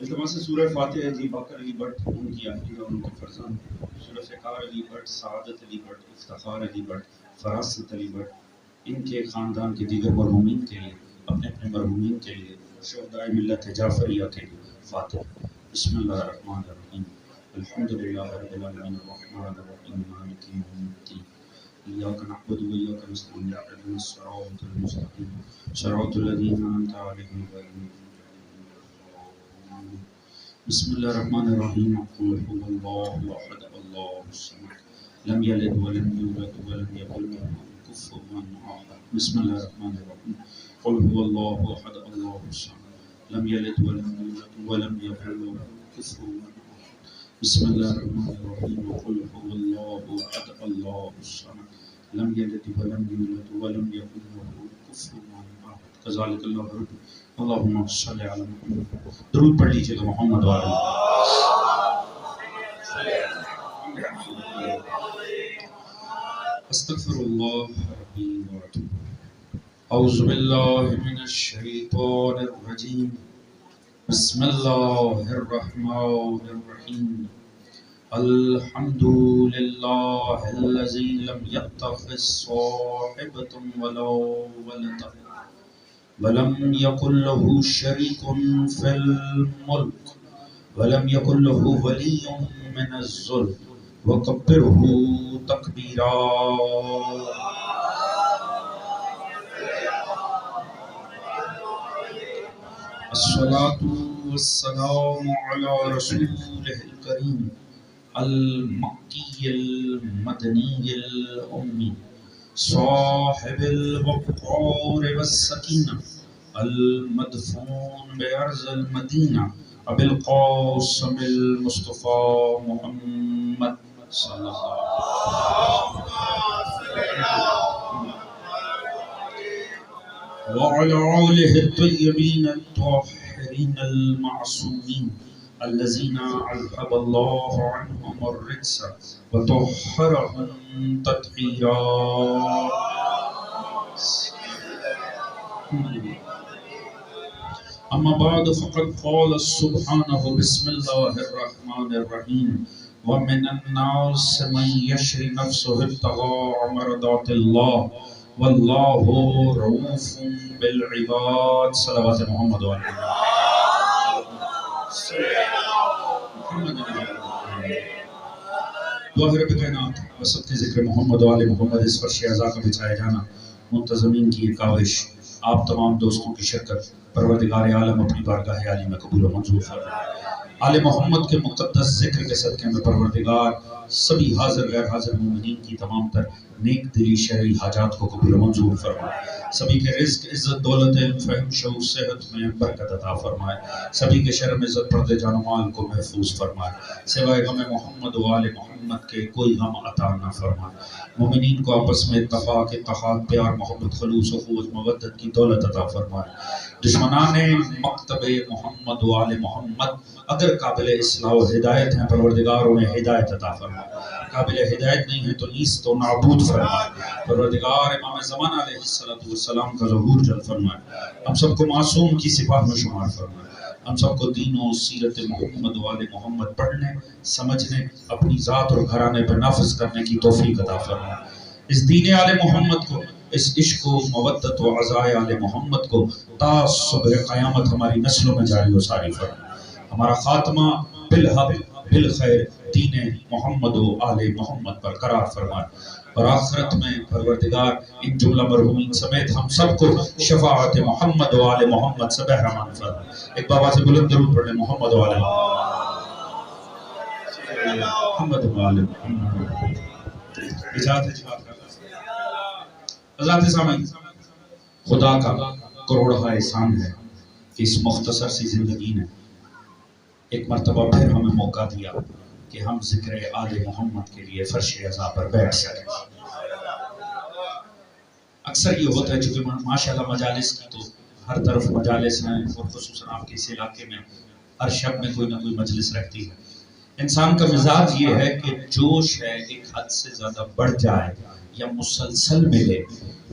التماس سورہ فاتحہ علی بکر علی but in کی اہلیہ اور ان کے فرزند ذوالفقار علی بٹ، سعادت علی بٹ، افتخار علی بٹ، فراست علی بٹ، ان کے خاندان کے دیگر مرحومین کے لیے، اپنے اپنے مرحومین کے لیے، شہدائے ملت جعفریہ کے لیے فاتحہ۔ بسم اللہ الرحمن الرحیم، الحمد للہ رب العالمین الرحمن الرحیم مالک یوم الدین، ایاک نعبد و ایاک نستعین اهدنا الصراط المستقیم صراط الذین انعمت علیہم غیر المغضوب بسم اللہ الرحمن الرحیم، قل هو اللہ احد اللہ الصمد لم یلد ولم یولد ولم یکن له کفوا احد۔ بسم اللہ الرحمن الرحیم، قل هو اللہ احد اللہ الصمد لم یلد ولم یولد ولم یکن له کفوا احد۔ بسم اللہ الرحمن الرحیم، قل هو اللہ احد اللہ الصمد لم یلد ولم یولد ولم یکن له کفوا احد۔ کذالک اللہ رب اللہم صلی علی محمد۔ درود پڑھ لیجئے گا محمد وعلی استغفر اللہ ربی واتوب۔ اعوذ باللہ من الشیطان الرجیم، بسم اللہ الرحمن الرحیم۔ الحمد للہ الذی لم یتخذ صاحبۃ ولا ولدا ولم يكن له شريك في الملك ولم يكن له ولي من الذل وكبره تكبيرا۔ الصلاة والسلام على رسوله الكريم المكي المدني الأمي صاحب الوقار والسکینہ المدفون بأرض المدینہ ابی القاسم المصطفى محمد صلی اللہ وعلى آلہ الطیبین الطاہرین المعصومین الذين أذهب الله عنهم الرجس وطهرهم تطهيرا۔ أما بعد فقد قال سبحانه بسم الله الرحمن الرحيم ومن الناس من يشري نفسه ابتغاء مرضات الله والله رؤوف بالعباد۔ صلوات محمد وعلى دعا رب کائنات وسط ذکر محمد و آل محمد اس فرش اعضاء کا بچھایا جانا، منتظمین کی یہ کاوش، آپ تمام دوستوں کی شرکت، پروردگار عالم اپنی بارگاہ عالی میں قبول و منظور فرمائے۔ آل محمد کے مقدس ذکر کے صدقے میں پروردگار سبھی حاضر غیر حاضر مومنین کی تمام تر نیک دلی شرعی حاجات کو قبول و منظور فرمائے۔ سبھی کے رزق، عزت، دولت، علم، فہم، شعور، صحت میں برکت عطا فرمائے۔ سبھی کے شرم، عزت، پردے، جان و مال کو محفوظ فرمائے۔ سوائے غم محمد و آل محمد کے کوئی غم عطا نہ فرمائے۔ مومنین کو آپس میں اتفاق، اتحاد، پیار، محبت، خلوص، اخوت، مودت کی دولت عطا فرمائے۔ دشمنان مکتب محمد و آل محمد اگر قابل اصلاح و ہدایت ہیں، پروردگار انہیں ہدایت عطا فرمائے۔ قابل ہدایت نہیں ہے تو نیست و نابود فرمائے۔ پروردگار امام زمان علیہ السلام کا ظہور جلد فرمائے۔ ہم سب کو معصوم کی صفات میں شمار فرمائے۔ ہم سب کو دین و سیرت محمد و آل محمد پڑھنے، سمجھنے، اپنی ذات اور گھرانے پر نافذ کرنے کی توفیق عطا فرمائے۔ اس دین آل محمد کو، اس عشق و مودت و عزائے آل محمد کو تا صبح قیامت ہماری نسلوں میں جاری و ساری فرمائے۔ ہمارا خاتمہ بالحق بالخیر دین محمد و آل محمد پر قرار فرمائے، اور آخرت میں پروردگار ان جملہ مرحومین سمیت ہم سب کو شفاعت محمد و آل محمد سے بہرمان فرمائے۔ ایک بابا سے بلند درود پڑھ لیں، محمد و آل محمد و آل محمد۔ اجازت ہے حضرات سامعین، خدا کا کروڑہ احسان ہے کہ اس مختصر سی زندگی نے ایک مرتبہ پھر ہمیں موقع دیا کہ ہم ذکر آل محمد کے لیے فرش اعضاء پر بیٹھ سکیں۔ اکثر یہ ہوتا ہے چونکہ ماشاءاللہ مجالس کی تو ہر طرف مجالس ہیں، اور خصوصاً آپ کے اس علاقے میں ہر شب میں کوئی نہ کوئی مجلس رہتی ہے۔ انسان کا مزاج یہ ہے کہ جوش ہے ایک حد سے زیادہ بڑھ جائے یا مسلسل ملے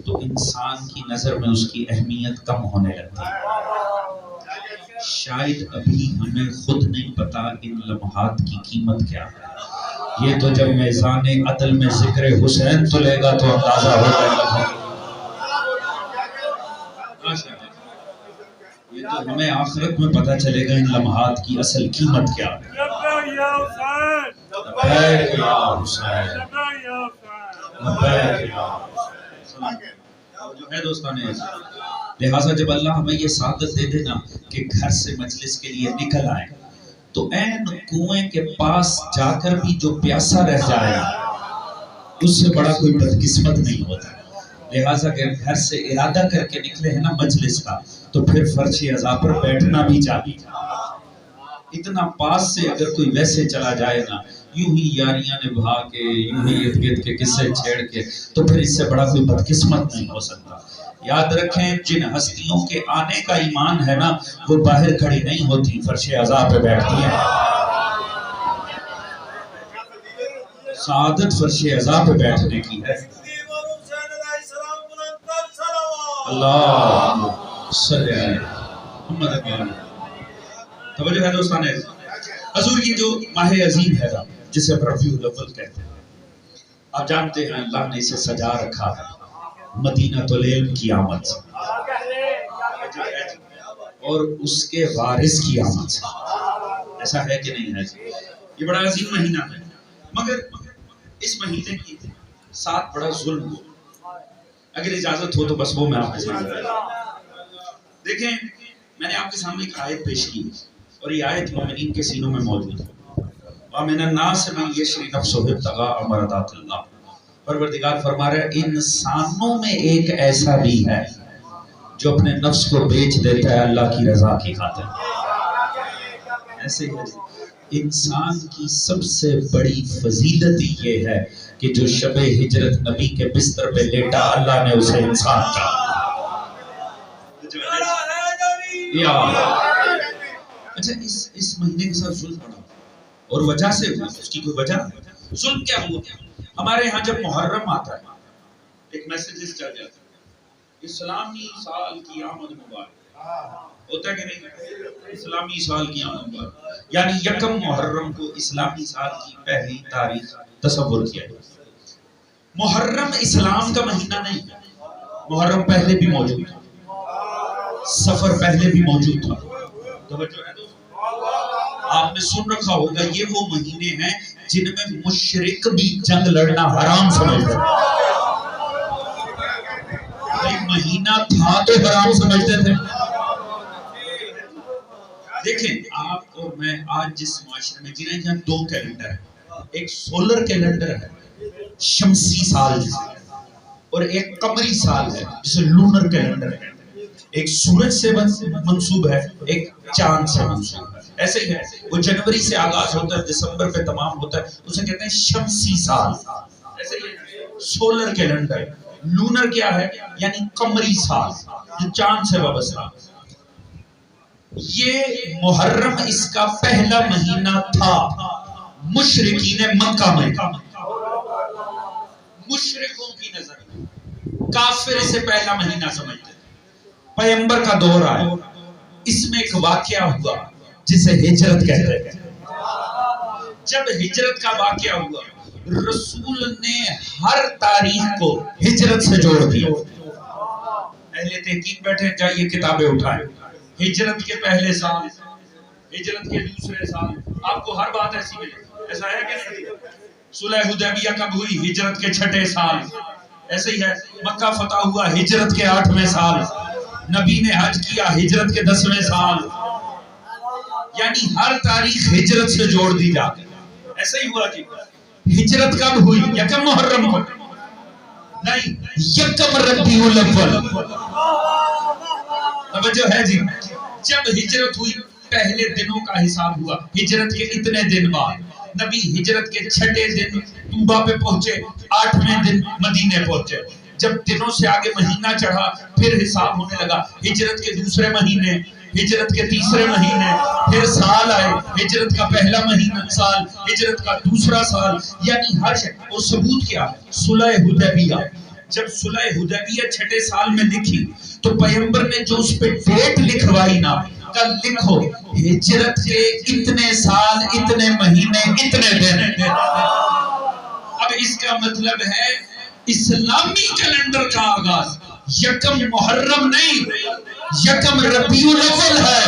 تو انسان کی نظر میں اس کی اہمیت کم ہونے لگتی ہے۔ شاید ابھی ہمیں خود نہیں پتا ان لمحات کی قیمت کیا ہے. یہ تو جب میزان عدل میں ذکر حسین تلے گا تو اندازہ ہوگا. یہ تو ہمیں آخرت میں پتہ چلے گا ان لمحات کی اصل قیمت کیا ہے. لبیک یا حسین، لبیک یا حسین. جو ہے دوستان عزیز، لہٰذا جب اللہ ہمیں یہ سعادت دے دے نا کہ گھر سے مجلس کے لیے نکل آئے تو این کنویں کے پاس جا کر بھی جو پیاسا رہ جائے اس سے بڑا کوئی بدقسمت نہیں ہوتا. لہٰذا اگر گھر سے ارادہ کر کے نکلے ہیں نا مجلس کا تو پھر فرش عزا پر بیٹھنا بھی چاہیے. اتنا پاس سے اگر کوئی ویسے چلا جائے نا یوں ہی یاریاں نبھا کے یوں ہی ارد گرد کے قصے چھیڑ کے تو پھر اس سے بڑا کوئی بدقسمت نہیں ہو سکتا. یاد رکھیں جن ہستیوں کے آنے کا ایمان ہے نا وہ باہر کھڑی نہیں ہوتی، فرش عزا پہ بیٹھتی ہیں. سعادت فرش عزا پہ بیٹھنے کی ہے. اللہ صلی علیہ محمد. توجہ ہے دوستان. حضور یہ جو ماہ عظیم ہے نا جسے ربیع الاول کہتے ہیں، آپ جانتے ہیں اللہ نے اسے سجا رکھا ہے مدینہ العلم کی آمد سے اور اس کے وارث کی آمد سے. ایسا ہے کہ نہیں ہے؟ یہ بڑا عظیم مہینہ ہے، مگر اس مہینے کی ساتھ بڑا ظلم ہو. اگر اجازت ہو تو بس وہ میں آپ کے سامنے دیکھیں. میں نے آپ کے سامنے ایک آیت پیش کی اور یہ آیت مومنین کے سینوں میں موجود ہے. وَمِنَ النَّاسِ مَن يَشْرِي نَفْسَهُ ابْتِغَاءَ مَرْضَاتِ اللَّهِ. پروردگار فرما رہا ہے انسانوں میں ایک ایسا بھی ہے جو اپنے نفس کو بیچ دیتا ہے اللہ کی رضا کی خاطر. ایسے ہی انسان کی سب سے بڑی فضیلت یہ ہے کہ جو شب ہجرت نبی کے بستر پہ لیٹا اللہ نے اسے انسان کہا. اچھا اس مہینے کے ساتھ ظلم پڑا اور وجہ سے اس کی کوئی وجہ ہے. ظلم کیا ہوا؟ ہمارے ہاں جب محرم آتا ہے ایک میسیجز چل جاتا ہے اسلامی سال کی آمد مبارک. ہوتا ہے کہ نہیں؟ اسلامی سال کی آمد مبارک یعنی یکم محرم کو اسلامی سال کی پہلی تاریخ تصور کیا گیا. محرم اسلام کا مہینہ نہیں ہے. محرم پہلے بھی موجود تھا، سفر پہلے بھی موجود تھا. توجہ ہے دوستو، آپ نے سن رکھا ہوگا یہ وہ مہینے ہیں جن میں مشرک بھی جنگ لڑنا حرام سمجھتے تھے. مہینہ تھا تو حرام سمجھتے تھے. دیکھیں آپ اور میں آج جس معاشرے میں جی رہے ہیں یہاں دو کیلنڈر ہیں. ایک سولر کیلنڈر ہے شمسی سال جسے، اور ایک قمری سال ہے جسے لونر کیلنڈر ہے. ایک سورج سے منسوب ہے، ایک چاند سے منسوب ہے. ایسے ہی ہے وہ جنوری سے آغاز ہوتا ہے دسمبر پہ تمام ہوتا ہے، اسے کہتے ہیں شمسی سال. ایسے ہی سولر کیلنڈر. لونر کیا ہے؟ یعنی قمری سال جو چاند سے وابستہ. یہ محرم اس کا پہلا مہینہ تھا مشرکین مکہ میں. مشرکوں کی نظر کافر اسے پہلا مہینہ سمجھتے. پیغمبر کا دور آیا، اس میں ایک واقعہ ہوا جسے ہجرت کہتے ہیں. جب ہجرت کا واقعہ ہوا رسول نے ہر تاریخ کو ہجرت سے جوڑ دیا. اہل تحقیق بیٹھے جائیے کتابیں اٹھائیں. ہجرت کے پہلے سال، ہجرت کے دوسرے سال، آپ کو ہر بات ایسی ملے. ایسا ہے کہ نہیں؟ صلح حدیبیہ کب ہوئی؟ ہجرت کے 6 سال. ایسے ہی ہے مکہ فتح ہوا ہجرت کے 8ویں سال. نبی نے حج کیا ہجرت کے 10ویں سال. یعنی ہر تاریخ ہجرت سے جوڑ دی جاتی. ایسا ہی ہوا جی. ہجرت کب ہوئی؟ یکم محرم کو نہیں، یکم ربیع الاول. توجہ ہے جی. جب ہجرت ہوئی پہلے دنوں کا حساب ہوا ہجرت کے اتنے دن بعد. نبی ہجرت کے 6 دن طوبہ پہ پہنچے، 8ویں دن مدینے پہنچے. جب دنوں سے آگے مہینہ چڑھا پھر حساب ہونے لگا. ہجرت کے دوسرے مہینے، ہجرت کے تیسرے مہینے، پھر سال آئے. ہجرت کا پہلا مہینہ سال، ہجرت کا دوسرا سال. یعنی ہر شے. اور ثبوت کیا؟ صلح حدیبیہ. جب صلح حدیبیہ 6 سال میں لکھی تو پیغمبر نے جو اس پہ ڈیٹ لکھوائی نا کل لکھو ہجرت کے اتنے سال، اتنے مہینے، اتنے دن. اب اس کا مطلب ہے اسلامی کیلنڈر کا آغاز یکم محرم نہیں، یکم ربیع الاول ہے.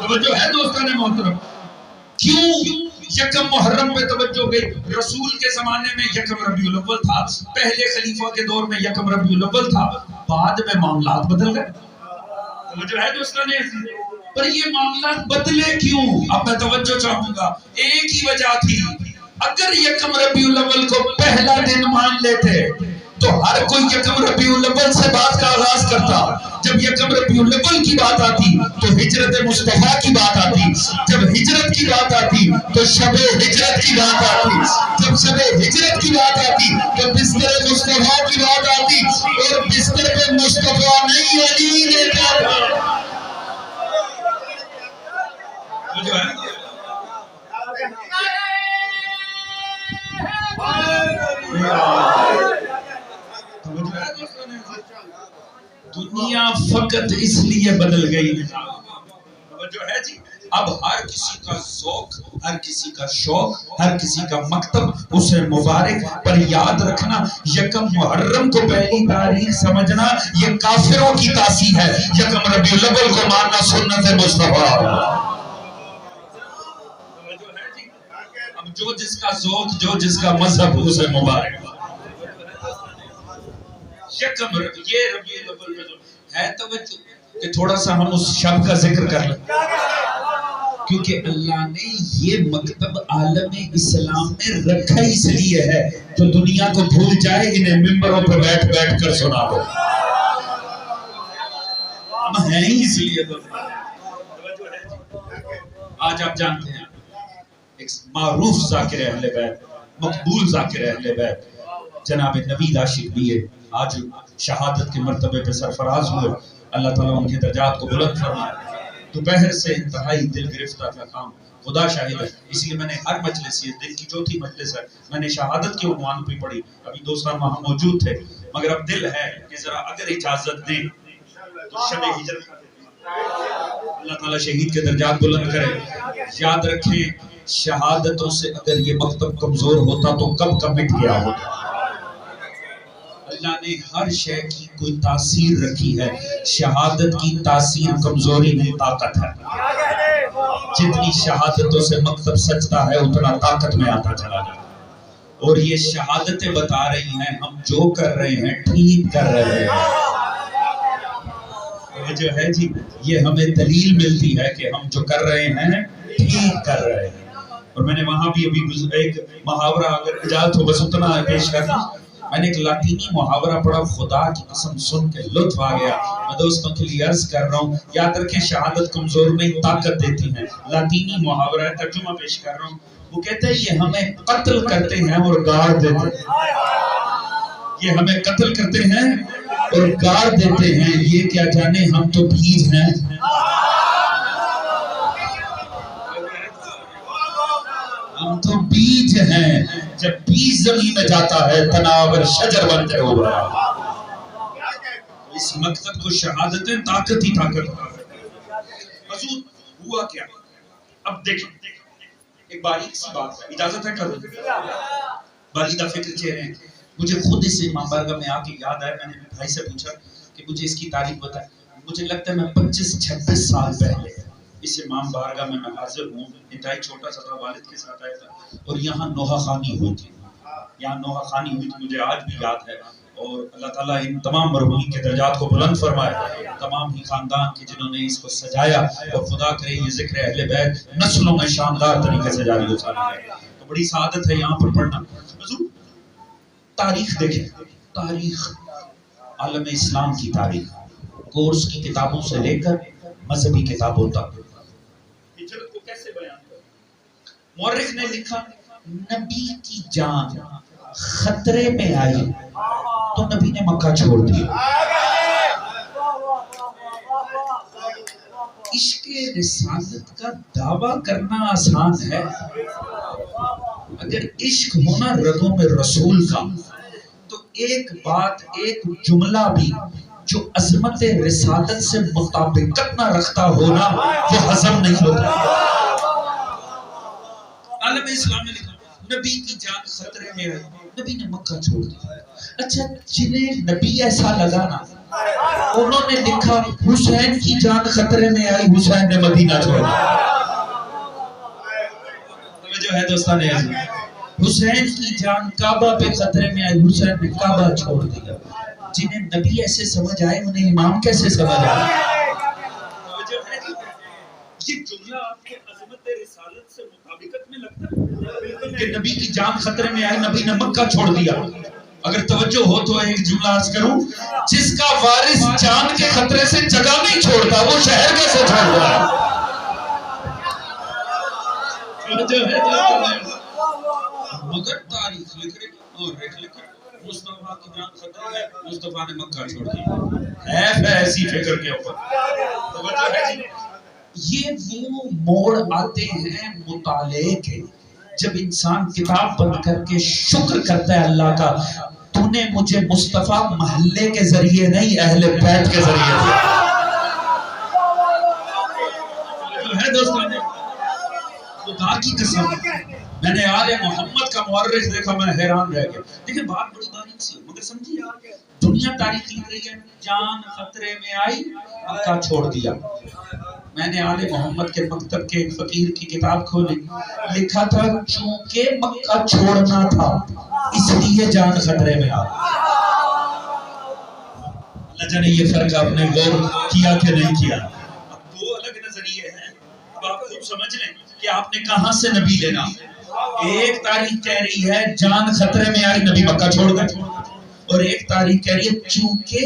توجہ ہے دوستان محترم؟ کیوں یکم محرم پہ توجہ گئی؟ رسول کے زمانے میں یکم ربیع الاول تھا، پہلے خلیفہ کے دور میں یکم ربیع الاول تھا، بعد میں معاملات بدل گئے. توجہ ہے دوستان؟ پر یہ معاملات بدلے کیوں؟ اب میں توجہ چاہوں گا. ایک ہی وجہ تھی، اگر یکم ربیع الاول کو پہلا دن مان لیتے تو ہر کوئی یکم ربیع الاول سے بات کا آغاز کرتا. جب یکم ربیع الاول کی بات آتی تو ہجرت مصطفیٰ کی بات آتی، جب ہجرت کی بات آتی تو شب ہجرت کی بات آتی، جب شب ہجرت کی بات آتی تو بستر مصطفیٰ کی بات آتی، اور بستر پہ مصطفیٰ نہیں علی نے کہا. دنیا فقط اس لیے بدل گئی جو ہے جی. اب ہر کسی کا ذوق، ہر کسی کا شوق، ہر کسی کا مکتب اسے مبارک. پر یاد رکھنا یکم محرم کو پہلی تاریخ سمجھنا یہ کافروں کی تاثیر ہے، یکم ربیع الاول کو ماننا سنت مصطفیٰ. اب جو جس کا ذوق، جو جس کا مذہب اسے مبارک. یکم یہ ربیع الاول میں جو ہے توجہ کہ تھوڑا سا ہم اس شب کا ذکر کر لیں، کیونکہ اللہ نے یہ مکتب عالم اسلام میں رکھا اس لیے ہے جو دنیا کو بھول جائے انہیں ممبروں پر بیٹھ بیٹھ کر سنا دو. ہم ہیں ہی اس لیے. آج آپ جانتے ہیں ایک معروف ذاکر اہل بیت، مقبول ذاکر اہل بیت جناب نوید عاشق بھی ہے، آج شہادت کے مرتبے پہ سرفراز ہوئے. اللہ تعالیٰ ان کے درجات کو بلند فرمائے. دوپہر سے انتہائی دل گرفتہ تھا کام، خدا شاہد ہے. اس لیے میں نے ہر مجلس، یہ دل کی چوتھی مجلس ہے، میں نے شہادت کے عنوان پہ پڑھی. ابھی دوستان وہاں موجود تھے، مگر اب دل ہے کہ ذرا اگر اجازت دیں تو شب ہجرت. اللہ تعالیٰ شہید کے درجات بلند کرے. یاد رکھیں شہادتوں سے اگر یہ مکتب کمزور ہوتا تو کب کا مٹ گیا ہوتا. اللہ نے ہر شے کی کوئی تاثیر رکھی ہے. شہادت کی تاثیر کمزوری نہیں، طاقت ہے. جتنی شہادتوں سے مکتب سجتا ہے اتنا طاقت میں آتا چلا جاتا. اور یہ شہادتیں بتا رہی ہیں ہم جو کر رہے ہیں ٹھیک کر رہے ہیں. یہ جو ہے جی یہ ہمیں دلیل ملتی ہے کہ ہم جو کر رہے ہیں ٹھیک کر رہے ہیں. اور میں نے وہاں بھی ابھی ایک محاورہ اگر اجازت ہو بس اتنا پیش کرنا. میں نے ایک لاطینی محاورہ پڑھا، خدا کی قسم سن کے لطف آ گیا. میں دوستوں کے لیے عرض کر رہا ہوں، یاد رکھیں شہادت کمزور نہیں طاقت دیتی ہے. لاطینی محاورہ ہے، ترجمہ پیش کر رہا ہوں. وہ کہتے ہیں یہ ہمیں قتل کرتے ہیں اور گاڑ دیتے ہیں. یہ ہمیں قتل کرتے ہیں اور گاڑ دیتے ہیں، یہ کیا جانے ہم تو بیج ہیں. ہم تو بیج ہیں، جب بیج زمین میں جاتا ہے تناور شجر بن کے ہو رہا. اس مقصد کو شہادتیں طاقت ہی طاقت. حضور ہوا کیا؟ اب دیکھیں ایک باریک سی بات ہے، اجازت ہے کروں؟ بالیدہ فکر چہرے ہیں. مجھے خود اس امام بارگاہ میں آ کے یاد آیا، میں نے بھائی سے پوچھا کہ مجھے اس کی تاریخ بتائے. مجھے لگتا ہے میں 25-26 سال پہلے اس امام بارگاہ میں حاضر ہوں. انتہائی چھوٹا سا تھا، والد کے ساتھ آیا تھا اور یہاں نوحہ خوانی ہوئی تھی. یہاں نوحہ خوانی ہوئی تھی، مجھے آج بھی یاد ہے. اور اللہ تعالیٰ ان تمام مرحومین کے درجات کو بلند فرمائے، تمام ہی خاندان کے جنہوں نے اس کو سجایا، اور خدا کرے یہ ذکر اہل بیت نسلوں میں شاندار طریقے سے جاری ہو سکتا ہے. تو بڑی سعادت ہے یہاں پر پڑھنا. حضور تاریخ دیکھیں، تاریخ عالم اسلام کی تاریخ، کورس کی کتابوں سے لے کر مذہبی کتابوں تک. ہجرت کو کیسے بیان کریں؟ مورخ نے لکھا نبی کی جان خطرے میں آئی تو نبی نے مکہ چھوڑ دیا. عشق رسالت کا دعویٰ کرنا آسان ہے، اگر عشق ہونا رگوں میں رسول کا تو ایک بات، ایک جملہ بھی جو عظمت رسالت سے مطابقت نہ رکھتا ہونا وہ ہضم نہیں ہوتا. عالم اسلام نے لکھا نبی کی جان خطرے میں آئی, نبی نے مکہ چھوڑ دیا. اچھا جنہیں نبی ایسا لگا نا, انہوں نے لکھا حسین کی جان خطرے میں آئی, حسین نے مدینہ چھوڑ دیا. جو ہے دوستان عزیز, حسین کی جان کعبہ پہ خطرے میں آئی, حسین نے کعبہ چھوڑ دیا. جنہیں نبی ایسے سمجھ آئے انہیں امام کیسے سمجھ آئے؟ یہ جملہ آپ کے عظمت رسالت سے مطابقت میں لگتا ہے کہ نبی کی جان خطرے میں آئی, نبی نے مکہ چھوڑ دیا. اگر توجہ ہو تو ایک جملہ عرض کروں, جس کا وارث جان کے خطرے سے جگہ نہیں چھوڑتا وہ شہر کیسے چھوڑ رہا ہے؟ مگر تاریخ لکھ رہی اور لکھ مصطفیٰ کی جان خطرے میں, مصطفیٰ نے مکہ چھوڑ دیا. ایسی فکر کے اوپر یہ وہ موڑ آتے ہیں مطالعے کے جب انسان کتاب بند کر کے شکر کرتا ہے اللہ کا, تو نے مجھے مصطفیٰ محلے کے ذریعے نہیں اہل بیت کے ذریعے دیا. ہے دوستان, خدا کی قسم میں نے آل محمد کا مورخ دیکھا, میں حیران رہ گیا. دیکھیں بات بڑی باریک سی مگر سمجھیے, دنیا تاریخ لکھ رہی ہے جان خطرے میں آئی مکہ چھوڑ دیا. میں نے آل محمد کے مکتب کے ایک فقیر کی کتاب کھولی, لکھا تھا چونکہ مکہ چھوڑنا تھا اس لیے جان خطرے میں آئی. اللہ جانے یہ فرق آپ نے غور کیا کہ نہیں کیا. اب دو الگ نظریے ہیں, اب آپ خود سمجھ لیں کہ آپ نے کہاں سے نبی لینا. ایک تاریخ کہہ رہی ہے جان خطرے میں آئی نبی مکہ چھوڑ گئے, اور ایک تاریخ کہہ رہی ہے چونکہ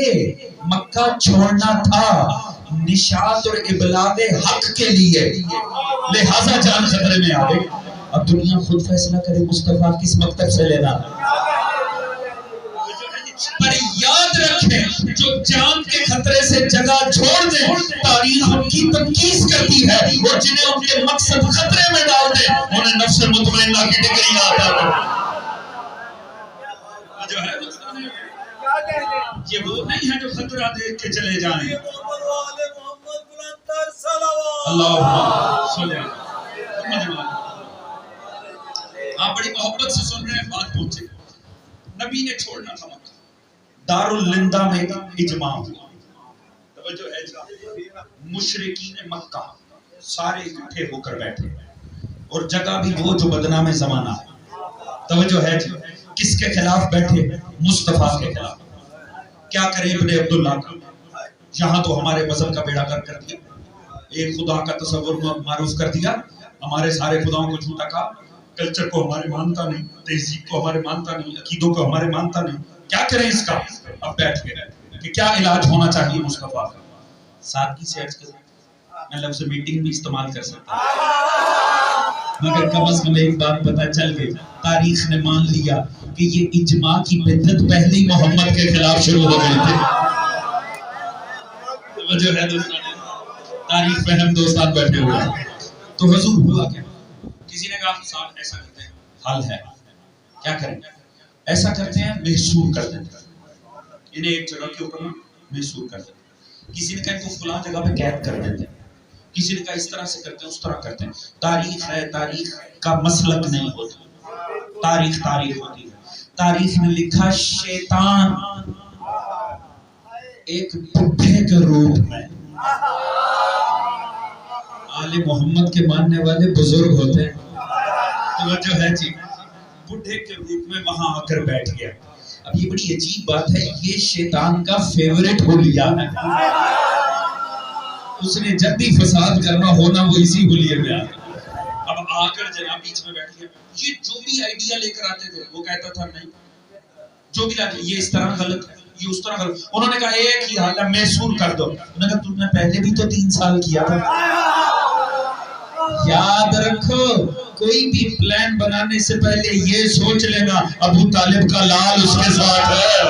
مکہ چھوڑنا تھا نشاط اور ابلاغ حق کے لیے لہذا جان خطرے میں آ گئی. اب دنیا خود فیصلہ کرے مصطفیٰ کس مکتب سے لینا. پر یاد رکھیں جو جان کے خطرے سے جگہ چھوڑ دیں تاریخ ان کی تنقید کرتی ہے, اور جنہیں ان کے مقصد خطرے میں ڈال دیں انہیں نفس مطمئنہ کی ڈگری آتا ہے. جو ہے یہ وہ نہیں ہے جو خطرہ دیکھ کے چلے جائیں. اللہ صلی اللہ, آپ بڑی محبت سے سن رہے ہیں, بات پہنچے. نبی نے چھوڑنا تھا مکہ. دارالندہ میں اجماع ہوا, توجہ ہے جی, مشرکین مکہ سارے اکٹھے ہو کر بیٹھے, اور جگہ بھی وہ جو بدنام زمانہ ہے. توجہ ہے جی, کس کے خلاف بیٹھے؟ مصطفیٰ کے خلاف. کیا کرے ابن عبداللہ کا, یہاں تو ہمارے مذہب کا بیڑا کر دیا, ایک خدا کا تصور معروف کر دیا, ہمارے سارے خداؤں کو جھوٹا کہا, کلچر کو ہمارے مانتا نہیں, تہذیب کو ہمارے مانتا نہیں, عقیدوں کو ہمارے مانتا نہیں. کیا کریں اس کا؟ اب بیٹھ کے کہ کیا علاج ہونا چاہیے مصطفیٰ کا. سادگی سے عرض کریں, میں لفظ میٹنگ بھی استعمال کر سکتا ہوں, مگر کم از کم ایک بات پتہ چل گئی, تاریخ نے مان لیا کہ یہ اجماع کی بدعت پہلے ہی محمد کے خلاف شروع ہو گئی تھی. توجہ ہے دوستان, تاریخ میں ہم دوستان بیٹھے ہوئے ہیں. تو حضور ہوا کیا؟ کسی نے کہا صاحب ایسا کرتے ہیں, حل ہے, کیا کریں؟ ایسا کرتے ہیں محصور کر دیتے ہیں, انہیں ایک جگہ کے اوپر محصور کر دیتے ہیں. کسی نے کہا تو فلاں جگہ پہ قید کر دیتے ہیں, کسی نے کہا اس طرح سے کرتے ہیں, اس طرح کرتے ہیں. تاریخ ہے, تاریخ کا مسلک نہیں ہوتا, تاریخ تاریخ ہوتی ہے. تاریخ نے لکھا شیطان ایک بڈھے کے روپ میں, آل محمد کے ماننے والے بزرگ ہوتے ہیں, توجہ ہے جی, بڈھے کے روپ میں وہاں آ کر بیٹھ گیا. اب یہ بڑی عجیب بات ہے, یہ شیطان کا فیورٹ حلیہ ہے, اس نے جب بھی فساد کرنا ہونا وہ اسی حلیے میں آتا. اب آ کر جناب بیچ میں بیٹھ گیا. یہ جو بھی آئیڈیا لے کر آتے تھے وہ کہتا تھا نہیں, جو بھی لاتے یہ اس طرح غلط ہے, یہ اس طرح غلط. انہوں نے کہا ایک ہی حال ہے, محصور کر دو. انہوں نے کہا تم نے پہلے بھی تو 3 سال کیا تھا. یاد رکھو کوئی بھی پلان بنانے سے پہلے یہ سوچ لینا ابو طالب کا لال اس کے ساتھ ہے.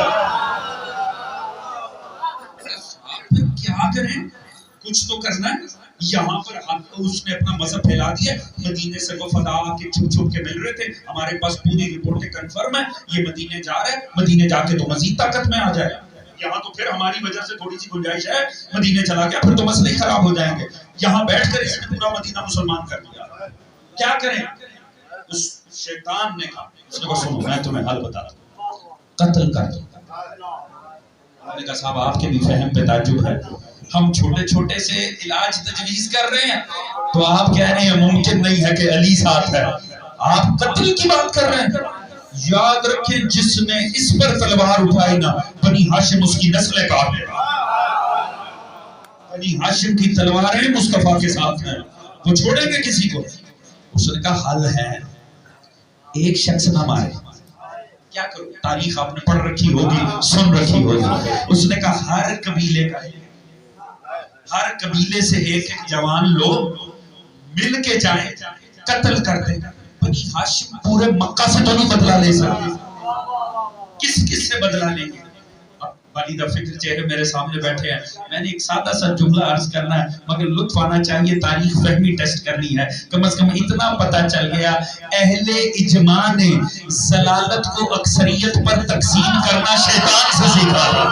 کیا کریں, کچھ تو کرنا ہے. یہاں پر اس نے اپنا مذہب پھیلا دیا. مدینے سے وفد آ کے چھپ چھپ کے مل رہے تھے, ہمارے پاس پوری رپورٹیں کنفرم ہے یہ مدینے جا رہا ہے, مدینے جا کے تو مزید طاقت میں آ جائے. یہاں تو پھر ہماری وجہ سے تھوڑی سی گنجائش ہے، مدینے چلا گیا پھر تو مسئلے ہی خراب ہو جائیں گے. یہاں بیٹھ کر اس نے پورا مدینہ مسلمان کر دیا. کیا کریں؟ اس شیطان نے کہا، اس نے کہا سنو میں تمہیں حل بتاتا ہوں، قتل کر دو. میں نے کہا صاحب آپ کے بھی فہم پہ تعجب ہے، ہم چھوٹے چھوٹے سے علاج تجویز کر رہے ہیں تو آپ کہہ رہے ہیں ممکن نہیں ہے کہ علی ساتھ ہے. آپ قتل کی بات کر رہے ہیں. یاد رکھیں جس نے اس پر تلوار اٹھائی نا، بنی ہاشم اس کی نسل کامل ہے. بنی ہاشم کی تلواریں مصطفیٰ کے ساتھ ہیں، وہ چھوڑیں گے کسی کو؟ اس نے کہا حل ہے، ایک شخص نہ مارے. کیا کرو؟ تاریخ آپ نے پڑھ رکھی ہوگی، سن رکھی ہوگی. اس نے کہا ہر قبیلے سے ایک ایک جوان لو، مل کے جائیں قتل کر دیں. بنی ہاشم پورے مکہ سے تو نہیں بدلہ لے سکتے، کس سے بدلہ لیں گے؟ والدہ فکر چہرے میرے سامنے بیٹھے ہیں. میں نے ایک سادہ سا جملہ عرض کرنا ہے مگر لطف آنا چاہیے، تاریخ فہمی ٹیسٹ کرنی ہے. کم از کم اتنا پتہ چل گیا اہل اجماع نے ضلالت کو اکثریت پر تقسیم کرنا شیطان سے سیکھا ہے.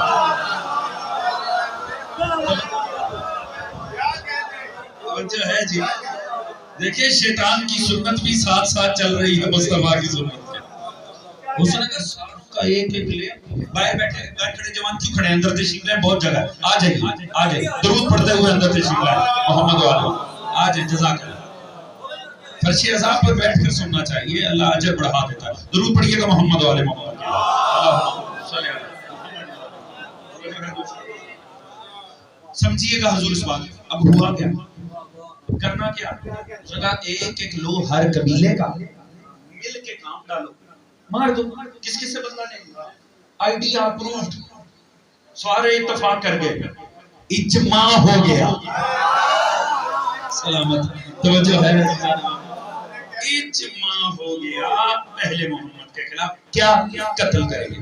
جو ہے جی دیکھیں شیطان کی سنت بھی ساتھ ساتھ چل رہی ہے مصطفیٰ کی سنت کے. اس نے کہا ساروں کا ایک ایک لے، باہر بیٹھے کھڑے جوان کیوں کھڑے ہیں؟ اندر تشریف لائیں، بہت جگہ ہے، آ جائیے درود پڑھتے ہوئے اندر تشریف لائیں. محمد والے آ جائیں، جزاک اللہ. فرش عذاب پر بیٹھ کر سننا چاہیے، اللہ اجر بڑھا دیتا ہے. درود پڑھیے گا محمد والے محمد کے. سمجھیے گا حضور اس بات. اب ہوا کیا؟ کرنا کیا؟ جگہ ایک ایک لو، ہر قبیلے کا مل کے کام ڈالو، مار دو. کس سے بدلا لیں گے؟ آئیڈیا اپرووڈ، سارے اتفاق کر گئے، اجماع ہو گیا. سلامت توجہ ہے، اجماع ہو گیا اہل محمد کے خلاف. کیا قتل کریں گے؟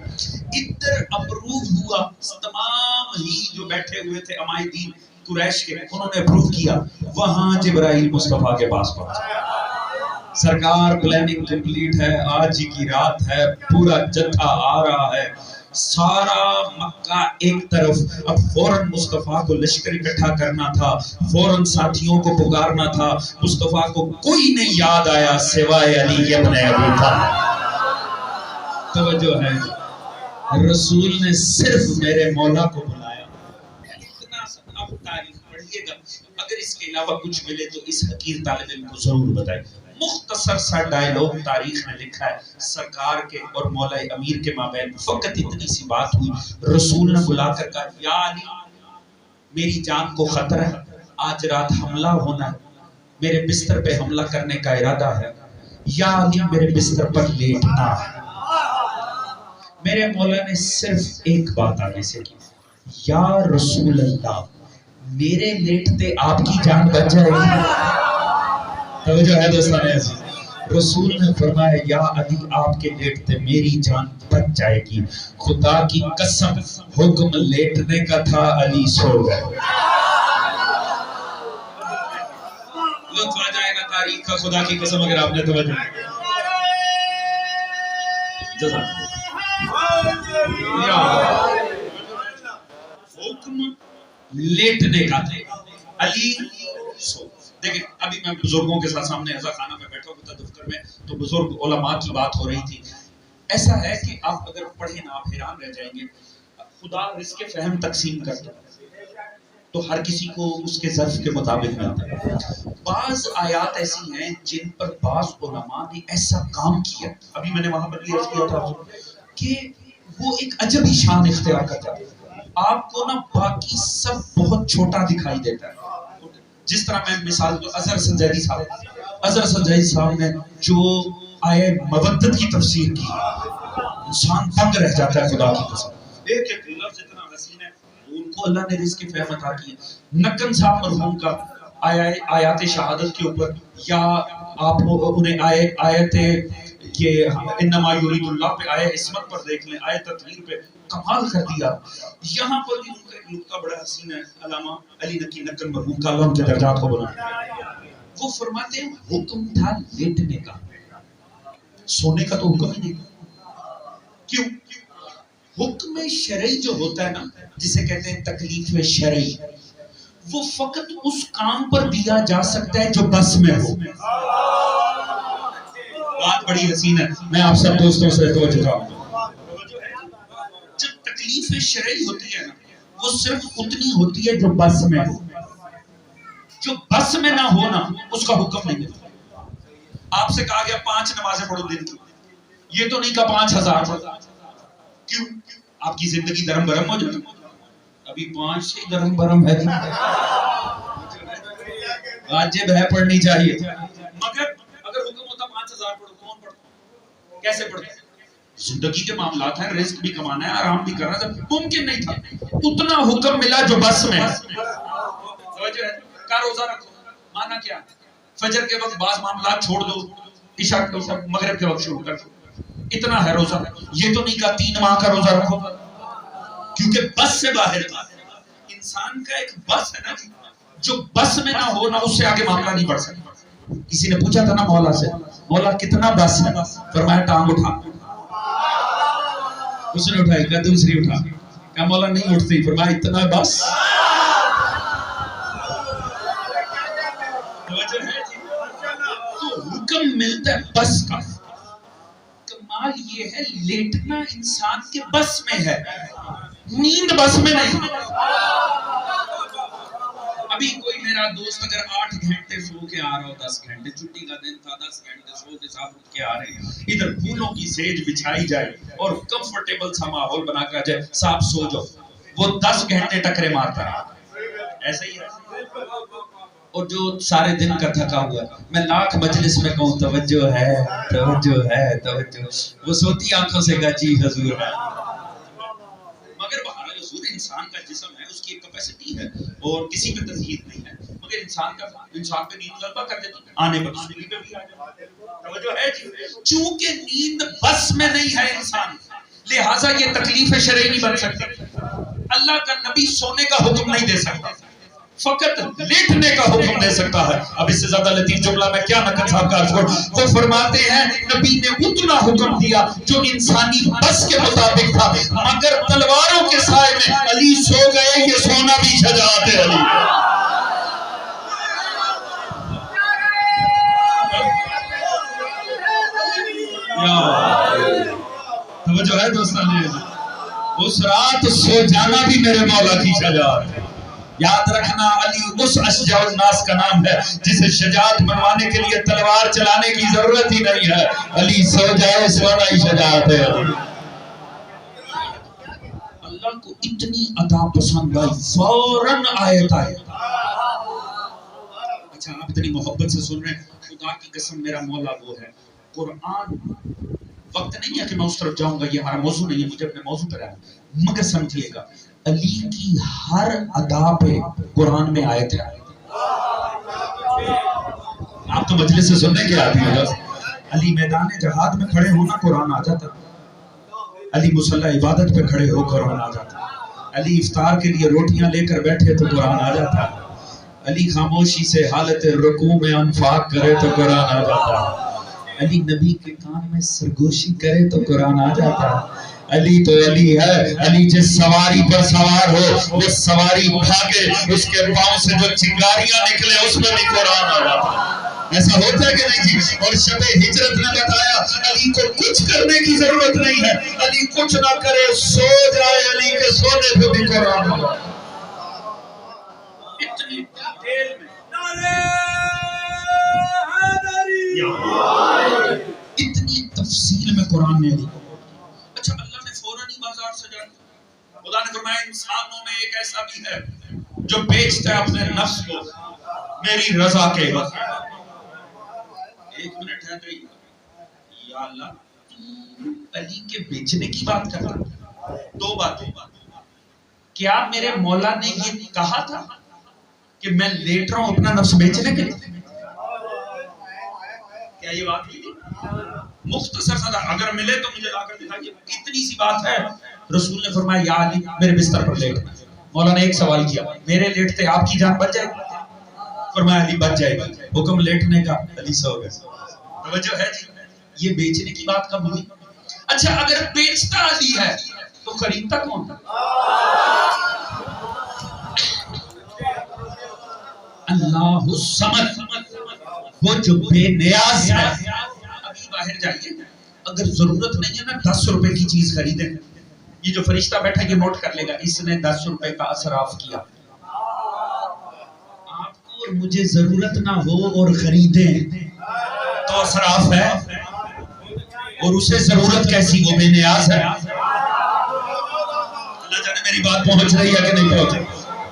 ادھر اپروو ہوا، تمام ہی جو بیٹھے ہوئے تھے عمائدین قریش کے، انہوں نے اپروو کیا. وہاں جبرائیل مصطفیٰ کے پاس پہنچا. سرکار پلاننگ کمپلیٹ ہے، آج ہی کی رات ہے، پورا جتھا آ رہا ہے، سارا مکہ ایک طرف. اب فوراً مصطفیٰ کو لشکر اکٹھا کرنا تھا، فوراً ساتھیوں کو پکارنا تھا. مصطفیٰ کو کوئی نہیں یاد آیا سوائے علی ابن ابی طالب. توجہ ہے، رسول نے صرف میرے مولا کو بلایا. اتنا سا. اب تاریخ پڑھیے گا، اگر اس کے علاوہ کچھ ملے تو اس حقیر طالب علم کو ضرور بتائیں. مختصر سا ڈائلوگ تاریخ میں لکھا ہے، سرکار کے اور مولا امیر کے مابین فقط اتنی سی بات ہوئی. رسول نے بلا کر کہا یا علی میری جان کو خطرہ ہے، آج رات حملہ ہونا ہے، میرے بستر پہ حملہ کرنے کا ارادہ ہے. یا علی میرے بستر پر لیٹنا ہے. میرے مولا نے صرف ایک بات آگے سے کی، یا رسول اللہ میرے لیٹتے آپ کی جان بچ جائے گی. توجہ ہے دوستان عزیز. رسول نے فرمایا یا علی آپ کے لیٹتے میری جان بچ جائے گی. خدا کی قسم حکم لیٹنے کا تھا، علی سو گئے. لطف آ جائے گا تاریخ کا، خدا کی قسم اگر آپ نے توجہ حکم لیٹنے کا تھا، علی سو. دیکھیں ابھی میں بزرگوں کے ساتھ سامنے عزا خانہ میں بیٹھا ہوتا دفتر میں، تو بزرگ علماء کی بات ہو رہی تھی. ایسا ہے کہ آپ اگر پڑھیں نا آپ حیران رہ جائیں گے. خدا رزق فہم تقسیم کرتا تو ہر کسی کو اس کے ظرف کے مطابق ملتا ہے. بعض آیات ایسی ہیں جن پر بعض علماء نے ایسا کام کیا، ابھی میں نے وہاں پر بھی عرض کیا تھا کہ وہ ایک عجب ہی شان اختیار کرتا ہے. آپ کو نا باقی سب بہت چھوٹا دکھائی دیتا ہے. جس طرح میں مثال دوں، اظہر سنجیدی صاحب نے جو آیے مودت کی تفسیر کی، انسان دنگ رہ جاتا ہے خدا کی قسم. ایک ایک لفظ اتنا حسین ہے. ان کو اللہ نے رزق فہم عطا کی. نکن صاحب مرحوم کا آیات شہادت کے اوپر، یا آپ انہیں آیت یہ انما یرید اللہ پہ، آیت عصمت پر دیکھ لیں، آیت تطہیر پہ کمال کر دیا. یہاں پر بھی ان کا ایک نکتہ بڑا حسین ہے. علامہ علی نقی نکن مرحوم کا، اللہ ان کے درجات کو بلائے. وہ فرماتے ہیں حکم تھا لیٹنے کا، سونے کا تو حکم ہی نہیں. کیوں؟ حکم شرعی جو ہوتا ہے نا، جسے کہتے ہیں تکلیف شرعی، وہ فقط اس کام پر دیا جا سکتا ہے جو بس میں ہو۔ بات بڑی حسین ہے، میں آپ سب دوستوں سے توجہ چاہوں گا۔ جب تکلیف شرعی ہوتی ہے نا، وہ صرف اتنی ہوتی ہے جو بس میں ہو۔ جو بس میں نہ ہو نا، اس کا حکم نہیں ہوتا۔ آپ سے کہا گیا 5 نمازیں پڑھو دن کی، یہ تو نہیں کہا 5000 پڑھو۔ کیوں؟ آپ کی زندگی درم برم ہو جائے، ابھی 5 سے درم برم ہے، واجب ہے پڑھنی چاہیے، مگر اگر حکم ہوتا 5000 پڑھو، کون پڑھتا؟ کیسے پڑھتا؟ زندگی کے معاملات ہیں، رزق بھی کمانا ہے، آرام بھی کرنا ہے، ممکن نہیں تھا۔ اتنا حکم ملا جو بس میں ہے۔ کا روزہ رکھو، مانا کیا؟ فجر کے وقت بعض معاملات چھوڑ دو، عشاء مغرب کے وقت شروع کر دو، اتنا ہے روزہ۔ یہ تو نہیں کہا 3 ماہ کا روزہ رکھو، کیونکہ بس سے باہر تھا۔ انسان کا ایک بس ہے نا، جو بس میں نہ ہو نا، اس سے آگے معاملہ نہیں بڑھ سکتا۔ کسی نے پوچھا تھا نا مولا سے، مولا کتنا بس ہے؟ فرمایا ٹانگ اٹھا۔ اس نے اٹھائی، کہا دوسری اٹھا، کہا مولا نہیں اٹھتی، فرمایا اتنا بس۔ تو حکم ملتا ہے بس کا۔ کمال یہ ہے لیٹنا انسان کے بس میں ہے، نیند بس میں نہیں۔ ابھی کوئی میرا دوست اگر 8 گھنٹے سو کے آ رہا ہو، 10 گھنٹے چھٹی کا دن تھا، 10 گھنٹے سو کے ساتھ اٹھ کے آ رہے ہیں، ادھر پھولوں کی سیج بچھائی جائے اور کمفرٹیبل سا ماحول بنا کر جائے، صاحب سو جاؤ، وہ 10 گھنٹے ٹکرے مارتا ہے۔ ایسا ہی ہے۔ اور جو سارے دن کا تھکا ہوا ہے، میں لاکھ مجلس میں کہوں توجہ ہے، توجہ ہے، توجہ، وہ سوتی آنکھوں سے کہا جی حضور ہے۔ مگر بہرحال حضور انسان کا جسم ہے، اس کی ایک کیپیسٹی ہے اور کسی پہ تزہید نہیں ہے، مگر انسان پہ نیند غلبہ کر دیتی، آنے پر سنگلی پہ بھی آ جائے۔ توجہ ہے جی؟ چونکہ نیند بس میں نہیں ہے انسان، لہٰذا یہ تکلیف شرعی نہیں بن سکتی۔ اللہ کا نبی سونے کا حکم نہیں دے سکتا، فقط لیٹنے کا حکم دے سکتا ہے۔ اب اس سے زیادہ لطیف جملہ میں کیا نقل صاحب کا عرض کروں، وہ فرماتے ہیں نبی نے اتنا حکم دیا جو انسانی بس کے مطابق تھا، مگر تلواروں کے سائے میں علی سو گئے، یہ سونا بھی شجاعت ہے علی۔ توجہ ہے دوستان، اس رات سو جانا بھی میرے مولا کی شجاعت ہے۔ یاد رکھنا علی اس اشجاع الناس کا نام ہے جسے شجاعت بنوانے کے لیے تلوار چلانے کی ضرورت ہی نہیں ہے، علی سو جائے سونا ہی شجاعت ہے علی۔ اللہ کو اتنی عطا پسند آئی، فوراً آیت آئے۔ اچھا آپ اتنی محبت سے سن رہے ہیں، خدا کی قسم میرا مولا وہ ہے۔ قرآن وقت نہیں ہے کہ میں اس طرف جاؤں گا، یہ ہمارا موضوع نہیں ہے، مجھے اپنے موضوع پر آنا، مگر سمجھیے گا علی کی ہر ادا پہ قرآن میں آیت ہے۔ آپ تو مجلس سے سننے کے آتی ہیں، علی میدان جہاد میں کھڑے ہونا قرآن آ جاتا، علی مصلی عبادت پہ کھڑے ہو قرآن آ جاتا، علی افطار کے لیے روٹیاں لے کر بیٹھے تو قرآن آ جاتا، علی خاموشی سے حالت رکوع میں انفاق کرے تو قرآن آ جاتا، علی نبی کے کان میں سرگوشی کرے تو قرآن آ جاتا۔ علی تو علی ہے، علی جس سواری پر سوار ہو وہ سواری بھاگے، اس کے پاؤں سے جو چنگاریاں نکلے اس میں بھی قرآن آ جاتا۔ ایسا ہوتا ہے کہ نہیں جی؟ اور شب ہجرت نے بتایا علی کو کچھ کرنے کی ضرورت نہیں ہے، علی کچھ نہ کرے سو جائے، علی کے سونے پہ بھی قرآن آ جاتا۔ اتنی ڈیٹیل میں اتنی تفصیل میں قرآن نے دی۔ اچھا اللہ نے فوراً ہی بازار سجا دیا۔ خدا نے فرمایا انسانوں میں ایک ایسا بھی ہے جو بیچتا ہے اپنے نفس کو میری رضا کے وقت۔ ایک منٹ ہے تو یا اللہ تو علی کے بیچنے کی بات کر رہا ہے؟ دو باتیں، کیا میرے مولا نے یہ کہا تھا کہ میں لیٹ رہا ہوں اپنا نفس بیچنے کے لیے؟ کیا یہ بات ہوئی؟ مختصر سا اگر ملے تو مجھے لا کر دکھائیے، اتنی سی بات ہے۔ رسول نے فرمایا یا علی میرے بستر پر لیٹ۔ مولا نے ایک سوال کیا، میرے لیٹتے آپ کی جان بچ جائے گی؟ فرمایا علی بچ جائے گی۔ حکم لیٹنے کا، علی سو گئے۔ توجہ ہے جی؟ یہ بیچنے کی بات کب ہوئی؟ اچھا اگر بیچتا علی ہے تو تو خریدتا کون؟ اللہ الصمد، وہ جو بے نیاز ہے. ابھی باہر جائیے، اگر ضرورت نہیں ہے نا 10 روپے کی چیز خریدیں. یہ جو فرشتہ بیٹھا یہ نوٹ کر لے گا اس نے 10 روپے کا اسراف کیا. آپ کو اور مجھے ضرورت نہ ہو اور خریدیں تو اسراف ہے، اور اسے ضرورت کیسی، وہ بے نیاز ہے. اللہ جانے میری بات پہنچ رہی ہے کہ نہیں پہنچ رہی.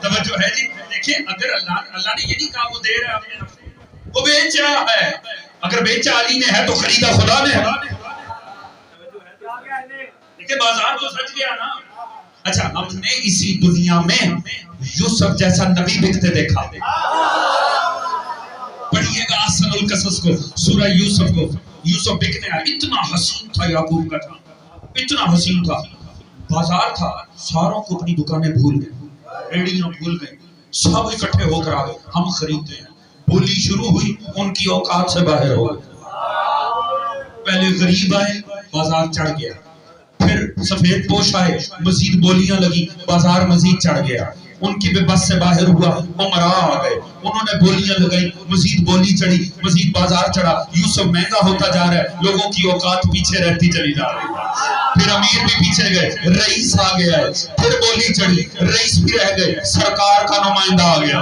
توجہ ہے جی. دیکھیں اگر اللہ نے یہ نہیں کہا وہ دے رہا ہے، وہ بیچ رہا ہے. اگر بیچا علی نے ہے تو خریدا خدا نے ہے. دیکھیں بازار تو سج گیا نا. اچھا ہم نے اسی دنیا میں یوسف جیسا نبی بکتے دیکھا. پڑھیے گا احسن القصص کو، سورہ یوسف کو. یوسف بکنے آیا، اتنا حسین تھا یعقوب کا تھا، اتنا حسین تھا. بازار تھا، ساروں کو اپنی دکانیں بھول گئے، ریڑیاں بھول گئے، سب اکٹھے ہو کر آگئے ہم خریدتے ہیں. بولی شروع ہوئی، ان کی اوقات سے باہر ہو گئے. پہلے غریب آئے، بازار چڑھ گیا. پھر سفید پوش آئے، مزید بولیاں لگی، بازار مزید چڑھ گیا. ان کی بھی بس سے باہر ہوا، عمراء آ گئے، انہوں نے بولیاں لگائی، مزید بولی چڑھی، مزید بازار چڑھا. یوسف مہنگا ہوتا جا رہا ہے، لوگوں کی اوقات پیچھے رہتی چلی جا رہی ہے. پھر امیر بھی پیچھے گئے، رئیس آ گیا ہے. پھر بولی چڑھی، رئیس بھی رہ گئے، سرکار کا نمائندہ آ گیا.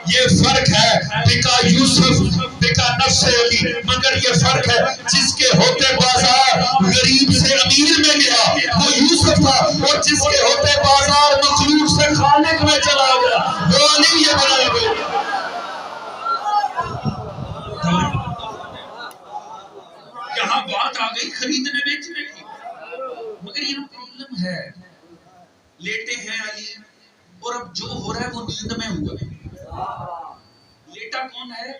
یہ فرق ہے، بکا یوسف بکا نفس علی. مگر یہ فرق ہے، جس کے ہوتے بازار غریب سے امیر میں گیا وہ یوسف تھا، اور جس کے ہوتے بازار مخلوق سے خالق میں چلا گیا وہ علی. یہ بنا گیا. یہاں بات آ گئی خریدنے بیچنے کی. مگر یہاں پرابلم ہے، لیٹے ہیں علی، اور اب جو ہو رہا ہے وہ نیند میں ہوا ہے. لیٹا کون ہے؟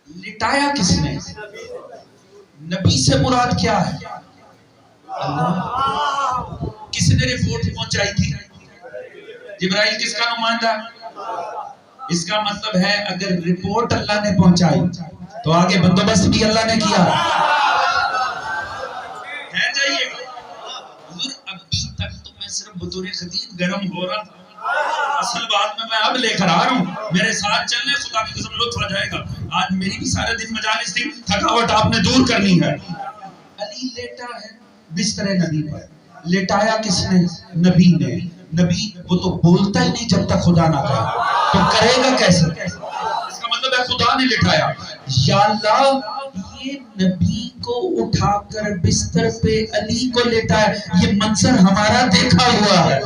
لٹایا کس نے؟ نبی سے مراد کیا ہے؟ اللہ. کس نے رپورٹ پہنچائی تھی؟ جبرائیل. کس کا نمائندہ؟ اس کا مطلب ہے اگر رپورٹ اللہ نے پہنچائی تو آگے بندوبست بھی اللہ نے کیا. جائیے گا ابھی تک تو میں صرف بطور خطیب گرم ہو رہا تھا. اصل بات میں اب لے کر آ رہا ہوں، میرے ساتھ چلنے، خدا کی قسم لطف آ جائے گا. آج میری بھی سارے دن مجالس تھی، تھکاوٹ آپ نے دور کرنی ہے. علی لیٹا ہے بستر نبی پر. لیٹایا کس نے؟ نبی نے. نبی وہ تو بولتا ہی نہیں جب تک خدا نہ کہے، تو کرے گا کیسے؟ اس کا مطلب ہے خدا نے لٹایا. یا اللہ یہ نبی کو اٹھا کر بستر پہ علی کو لیٹایا، یہ منظر ہمارا دیکھا ہوا ہے.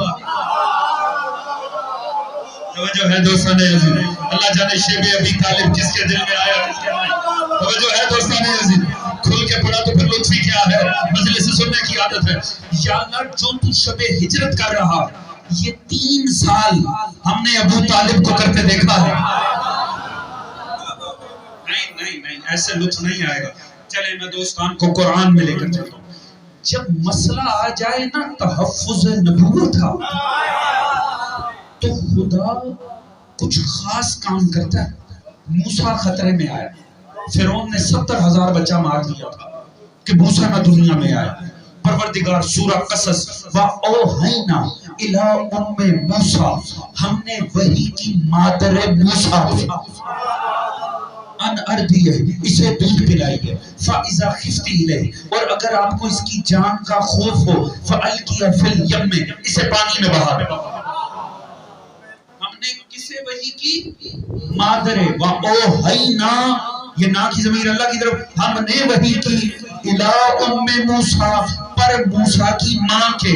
توجہ ہے دوستان عزیز. اللہ جانے شیب ابی طالب کس کے دل میں آیا کس کے نہیں. توجہ ہے دوستان عزیز. کھل کے پڑھا تو پھر لطفی کیا ہے، مجلس سننے کی عادت ہے. یا اللہ جو تو شب ہجرت کر رہا، یہ 3 سال ہم نے ابو طالب کو کرتے دیکھا ہے. نہیں ایسے لطف نہیں آئے گا. چلے میں دوستان کو قرآن میں لے کر چلتا ہوں. جب مسئلہ آ جائے نا تحفظ نبوت کا، تو خدا کچھ خاص کام کرتا ہے. موسیٰ خطرے میں آیا، فرعون نے 70,000 بچہ مار دیا تھا کہ موسیٰ نہ دنیا میں آیا. پروردگار سورہ قصص وَأَوْحَيْنَا إِلَىٰ أُمِّ مُوسَىٰ، ہم نے وحی کی مادر موسیٰ ان اردیہ، اسے دودھ پلائیے. فَإِذَا خِفْتِ إِلَيْهِ، اور اگر آپ کو اس کی جان کا خوف ہو، فَأَلْقِيَ فِي الْيَمِّ، اسے پانی میں بہا دے. ہم نے کسے وحی کی؟ مادر. وَأَوْحَيْنَا، یہ نا کی ضمیر اللہ کی طرف، ہم نے وحی کی إِلَىٰ أُمِّ مُوسَىٰ، پر موسیٰ کی ماں کے.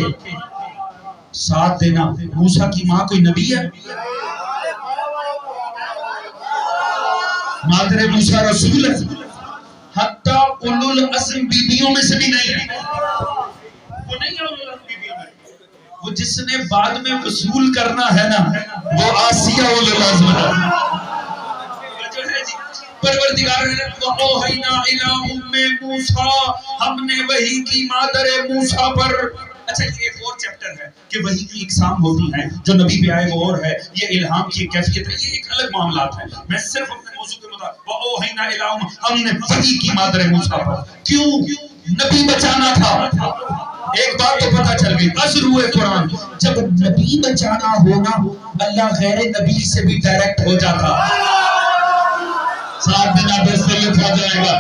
ساتھ دینا، موسیٰ کی ماں کوئی نبی ہے؟ مادر موسیٰ رسول ہے، حتیٰ اولو العزم بیویوں میں سے بھی نہیں ہے. وہ نہیں ہے اولو العزم بیویوں میں. وہ جس نے بعد میں وصول کرنا ہے نا، وہ آسیہ اولو العزم ہے. پروردگار وَأَوْحَيْنَا إِلَىٰ أُمِّ مُوسَىٰ، ہم نے وحی کی مادر موسیٰ پر. اچھا یہ ایک اور چیپٹر ہے کہ وحی کی اقسام ہوتی ہیں، جو نبی پہ آئے وہ اور ہے، یہ الہام کی کیفیت ہے، یہ ایک الگ معاملات ہے. میں صرف اپنے موضوع کے مطابق وَأَوْحَيْنَا إِلَىٰ أُمِّ، ہم نے وحی کی مادر موسیٰ پر. کیوں؟ نبی بچانا تھا. ایک بات تو پتہ چل گئی از روح قرآن جب نبی بچانا ہونا اللہ غیر نبی سے بھی ڈائریکٹ ہو جاتا. 7 دن آپ اس سے لکھا جائے گا.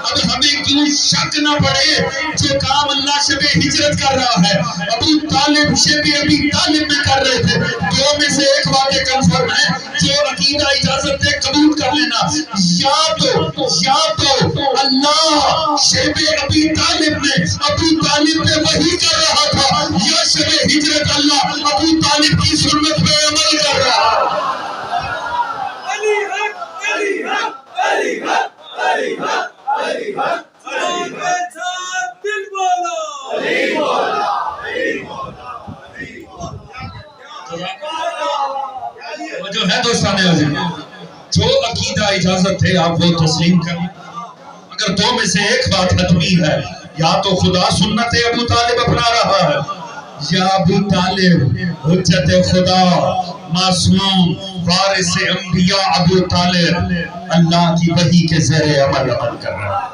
اب ہمیں کیوں شک نہ پڑے جو کام اللہ شب ہجرت کر رہا ہے ابو طالب شب ابی طالب میں کر رہے تھے. دو میں سے ایک واقع کنفرم ہے جو عقیدہ اجازت دے قبول کر لینا. یا تو اللہ شب ابی طالب میں ابو طالب پہ وحی کر رہا تھا یا شب ہجرت اللہ ابو طالب کی سنت پہ عمل کر رہا ہے. جو ہے دوستان عزیز جو عقیدہ اجازت ہے آپ وہ تسلیم کریں. اگر دو میں سے ایک بات حتمی ہے یا تو خدا سنت ابو طالب اپنا رہا ہے یا ابو طالب حجت خدا معصوم وارث انبیاء ابو طالب اللہ کی وحی کے زیر عمل کر رہا ہے.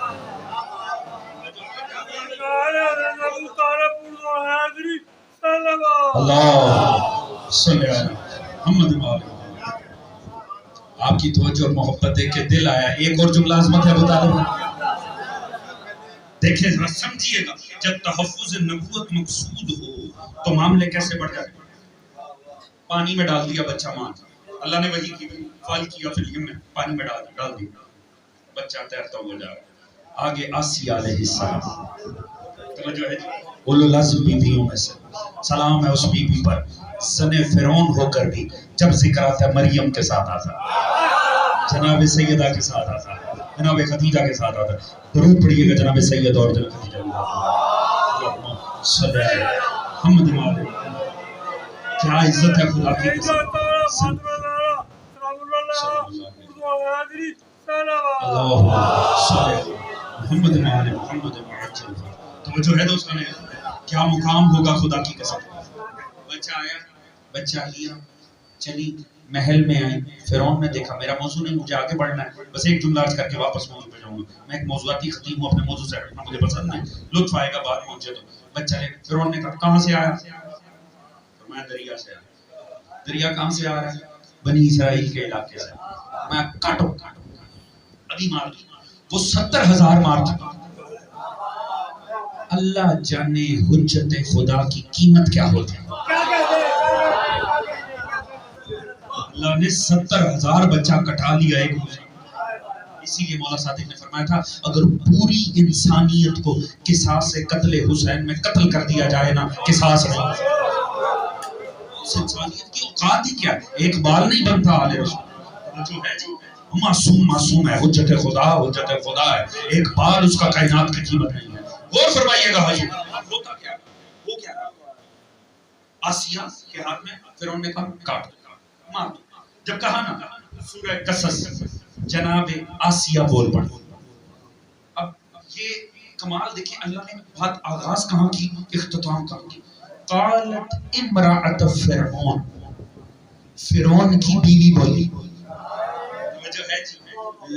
اللہ صلی اللہ محمد مولا. آپ کی توجہ اور محبت دیکھ کے دل آیا. ایک اور جملہ عظمت ہے ابو طالب دیکھیں ذرا سمجھیے گا. جب تحفظ نبوت مقصود ہو تو معاملے کیسے بڑھ جاتے. پانی میں ڈال دیا بچہ مان اللہ نے وحی کی فال کیا فی الیم میں پانی میں ڈال دیا بچہ تیرتا ہوا جا رہا. آگے آسیہ علیہ السلام توجہ ہے جی اولو العزم بیویوں میں سے سلام ہے اس بی بی پر زن فرعون ہو کر بھی جب ذکر آتا ہے مریم کے ساتھ آتا جناب سیدہ کے ساتھ آتا جناب خدیجہ کے ساتھ آتا. درود پڑھیے گا جناب سید اور جناب خدیجہ اللہ صلی محمد مولا. کیا عزت ہے خدا کی محمد مولا محمد مولا. توجہ ہے دوستان کیا مقام ہوگا خدا کی قسم. بچہ آیا بچہ لیا چلی محل میں آئی. فرعون نے دیکھا میرا موضوع نہیں مجھے آگے بڑھنا ہے بس ایک جملہ عرض کر کے واپس موضوع پہ جاؤں گا. میں ایک موضوعاتی خطیب ہوں اپنے موضوع سے ہٹنا مجھے پسند نہیں لطف آئے گا بات پہنچے تو. بچہ لے فرعون نے کہا کہاں سے آیا میں دریا سے آیا. دریا کہاں سے آ رہا ہے بنی اسرائیل کے علاقے سے. میں کاٹو ابھی مار وہ 70,000 مار چکا. اللہ جانے حجت خدا کی قیمت کیا ہوتی ہے. اللہ نے 70,000 بچہ کٹا لیا ایک دوسرے. اسی لیے مولا صادق نے فرمایا تھا اگر پوری انسانیت کو قصاص قتل حسین میں قتل کر دیا جائے نا قصاص ہے. اس انسانیت کی اوقات ہی کیا ہے. ایک بال نہیں بنتا آل رسول جو ہے جی معصوم ہے حجت خدا ہے. ایک بال اس کا کائنات کی قیمت نہیں ہے. غور فرمائیے گا حضور ہوتا کیا وہ کیا آسیہ کے ہاتھ میں فرعون نے کہا کاٹ مار دو. جب کہا نا سورہ قصص جناب آسیہ بول پڑ. اب یہ کمال دیکھیں اللہ نے بات آغاز کہاں کی اختتام کہاں کی. قالت امرأۃ فرعون فرعون کی بیوی بولی جو ہے جی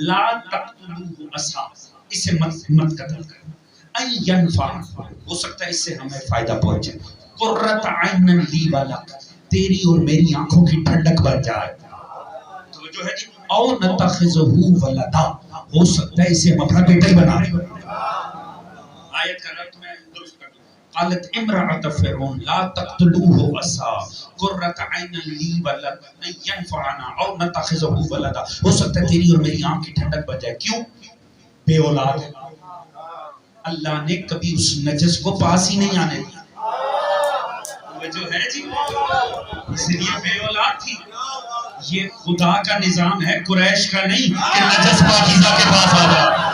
لا تقتلوه عسى اسے مت قتل کر ان ينفع ہو سکتا ہے اس سے ہمیں فائدہ پہنچے. قرۃ عین لی ولک تیری اور میری آنکھوں کی ٹھنڈک بن جائے. تو جو ہے جی او نتخذہ ولدا ہو سکتا ہے اسے ہم اپنا بیٹا ہی بنا لیں. آیت کا رد میں درست کر دوں. قالت امرأۃ فرعون لا تقتلوه عسى قرۃ عین لی ولک ان ينفعنا او نتخذہ ولدا ہو سکتا ہے تیری اور میری آنکھ کی ٹھنڈک بن جائے. کیوں بے اولاد اللہ نے کبھی اس نجس کو پاس ہی نہیں آنے دیا. جو ہے جی اس لیے بے اولاد تھی. یہ خدا کا نظام ہے قریش کا نہیں کہ نجس پاکیزہ کے پاس آ جائے.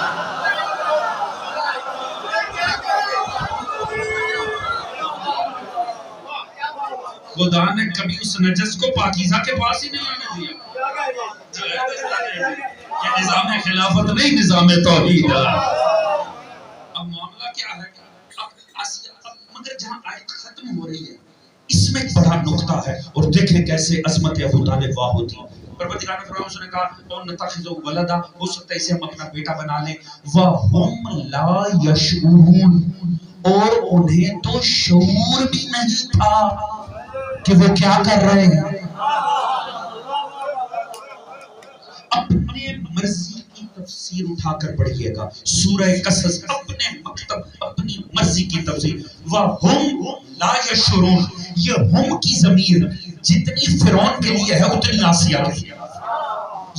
خدا نے کبھی اس نجس کو پاکیزہ کے پاس ہی نہیں آنے دیا. یہ نظام خلافت نہیں نظام توحید ہے. اب معاملہ کیا ہے اب مگر جہاں آیت ختم ہو رہی ہے اس میں ایک بڑا نقطہ ہے اور دیکھیں کیسے عظمت ابو طالب واہ ہوتی. پروردگار نے فرمایا، اس نے کہا اور نتخذو ولدا، ہو سکتا ہے اسے ہم اپنا بیٹا بنا لیں، وَهُمْ لَا يَشْعُرُونَ، اور انہیں تو شعور بھی نہیں تھا کہ وہ کیا کر رہے ہیں۔ اپنے مرضی کی تفسیر اٹھا کر پڑھئے گا سورہ قصص، اپنے مکتب اپنی مرضی کی تفسیر۔ وَهُمْ لَا يَشْعُرُونَ، یہ ہم کی ضمیر جتنی فرعون کے لیے ہے اتنی آسیہ کے لیے،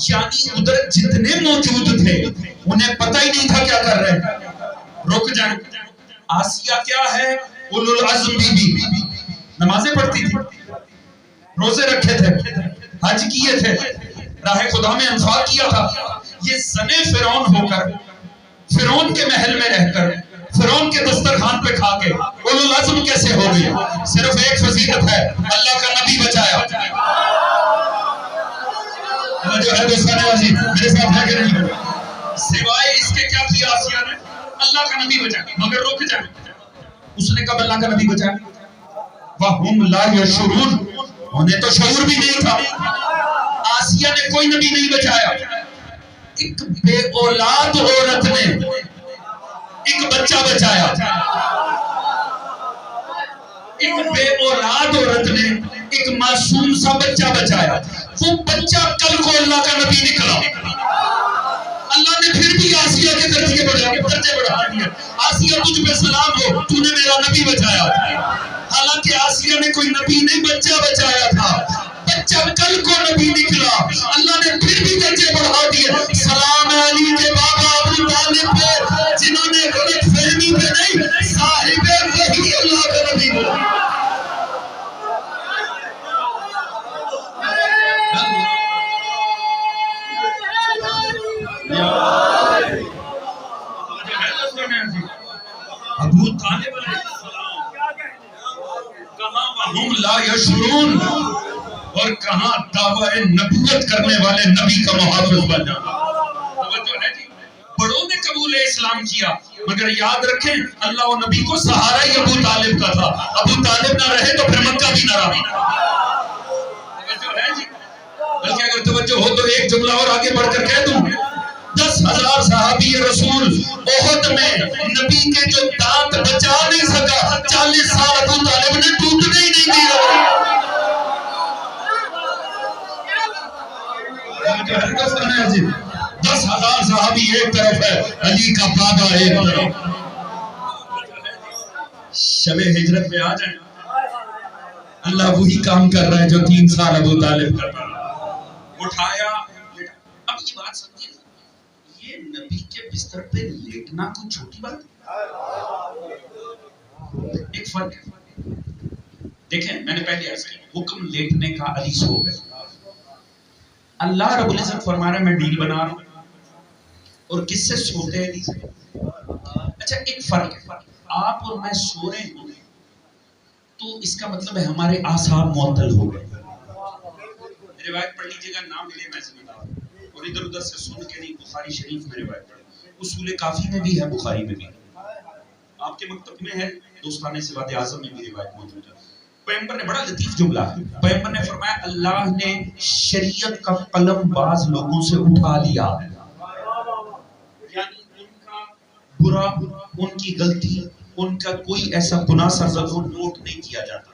یعنی ادھر جتنے موجود تھے انہیں پتہ ہی نہیں تھا کیا کر رہے ہیں۔ رک جائیں، آسیہ کیا ہے؟ اولو العزم بی بی، نمازیں پڑھتی تھی، روزے رکھے تھے، حج کیے تھے، راہ خدا میں انفاق کیا تھا۔ یہ زنے فرعون ہو کر، فرعون کے محل میں رہ کر، فرعون کے دسترخوان پہ کھا کے اولو العزم کیسے ہو گئے؟ صرف ایک فضیلت ہے، اللہ کا نبی بچایا۔ جو ہے دوستان عزیز میرے ساتھ ہے کہ نہیں؟ سوائے اس کے کیا کیا آسیہ نے؟ اللہ کا نبی بچایا۔ مگر رک جائیں، اس نے کب اللہ کا نبی بچایا؟ وَهُمْ لَا يَشْعُرُونَ، انہیں تو شعور بھی نہیں تھا۔ آسیہ نے کوئی نبی نہیں بچایا، ایک بے اولاد عورت نے ایک بچہ بچایا، ایک بے اولاد عورت نے ایک معصوم سا بچہ بچایا۔ وہ بچہ کل کو اللہ کا نبی نکلا، اللہ نے پھر بھی آسیہ کے درجے بڑھا دیا۔ آسیہ تجھ پہ سلام ہو، تو نے میرا نبی بچایا۔ حالانکہ آسیہ نے کوئی نبی نہیں بچہ بچایا تھا، بچہ کل کو نبی نکلا، اللہ نے پھر بھی درجے بڑھا دیے۔ سلام علی کے بابا ابو طالب پہ، جنہوں نے غلط فہمی پہ نہیں، صاحب وحی اللہ کا نبی بولا۔ ابو طالب علیہ السلام کہاں وَهُمْ لَا يَشْعُرُونَ، اور کہاں دعوی نبوت کرنے والے نبی کا محافظ بن جانا۔ توجہ ہے جی، بڑوں نے قبول اسلام کیا، مگر یاد رکھیں اللہ و نبی کو سہارا ہی ابو طالب کا تھا۔ ابو طالب نہ رہے تو پھر مکہ بھی نہ رہا۔ توجہ ہے جی، بلکہ اگر توجہ ہو تو ایک جملہ اور آگے بڑھ کر کہہ دوں، 10,000 صحابی رسول احد میں نبی کے جو دانت بچا نہیں سکا، 40 سال ابو طالب نے ٹوٹنے ہی نہیں دیا۔ 10,000 صحابی ایک طرف ہے، علی کا بابا ایک طرف۔ شب ہجرت میں آ جائیں، اللہ وہی کام کر رہا ہے جو 3 سال ابو طالب کر رہا ہے۔ اٹھایا، اب یہ بات سمجھیں، یہ نبی کے بستر پہ لیٹنا کوئی چھوٹی بات ہے؟ ایک فرق ہے، دیکھیں میں نے پہلے عرض کیا، حکم لیٹنے کا علی سو گئے۔ اللہ رب العزت فرما رہا ہے میں ڈیل بنا رہا ہوں، اور کس سے سوتے ہیں؟ اچھا ایک فرق ہے، آپ اور میں سو رہے ہوں تو اس کا مطلب ہے ہمارے اعصاب معطل ہو گئے۔ روایت پڑھ لیجیے گا، نام ملے میں ذمہ دار، اور ادھر ادھر سے سن کے نہیں، بخاری شریف میں روایت پڑھ، اصول کافی میں بھی ہے، بخاری میں بھی ہے، آپ کے مکتب میں ہے، دوستانِ سواد اعظم میں بھی روایت موجود ہے۔ پیغمبر نے بڑا لطیف جملہ ہے، پیغمبر نے فرمایا اللہ نے شریعت کا قلم بعض لوگوں سے اٹھا لیا، یعنی ان کا برا، ان کی غلطی، ان کا کوئی ایسا گناہ سرزد وہ نوٹ نہیں کیا جاتا۔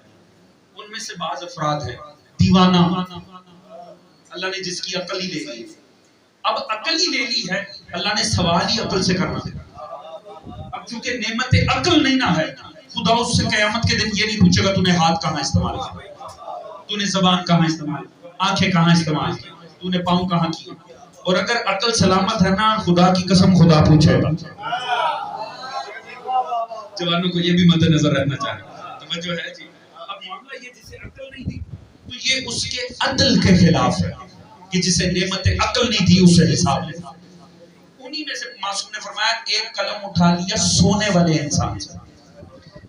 ان میں سے بعض افراد ہیں دیوانہ، اللہ نے جس کی عقل ہی لے لی، اب عقل ہی لے لی ہے، اللہ نے سوال ہی عقل سے کرنا ہے۔ اب چونکہ نعمت عقل نہیں نہ ہے، خدا اس سے قیامت کے دن یہ نہیں پوچھے گا تو نے ہاتھ کہاں استعمال کیا، تو نے زبان کہاں استعمال کی، آنکھیں کہاں استعمال کی، تو نے پاؤں کہاں کی، اور اگر عقل سلامت ہے نا، خدا کی قسم خدا پوچھے گا۔ جوانوں کو یہ بھی مد نظر رہنا چاہیے، توجہ ہے جی۔ اب معاملہ یہ جسے عقل نہیں دی تو یہ اس کے عدل کے خلاف ہے کہ جسے نعمت عقل نہیں دی اسے حساب لے۔ انہی میں سے معصوم نے فرمایا ایک قلم اٹھا لیا سونے والے انسان سے،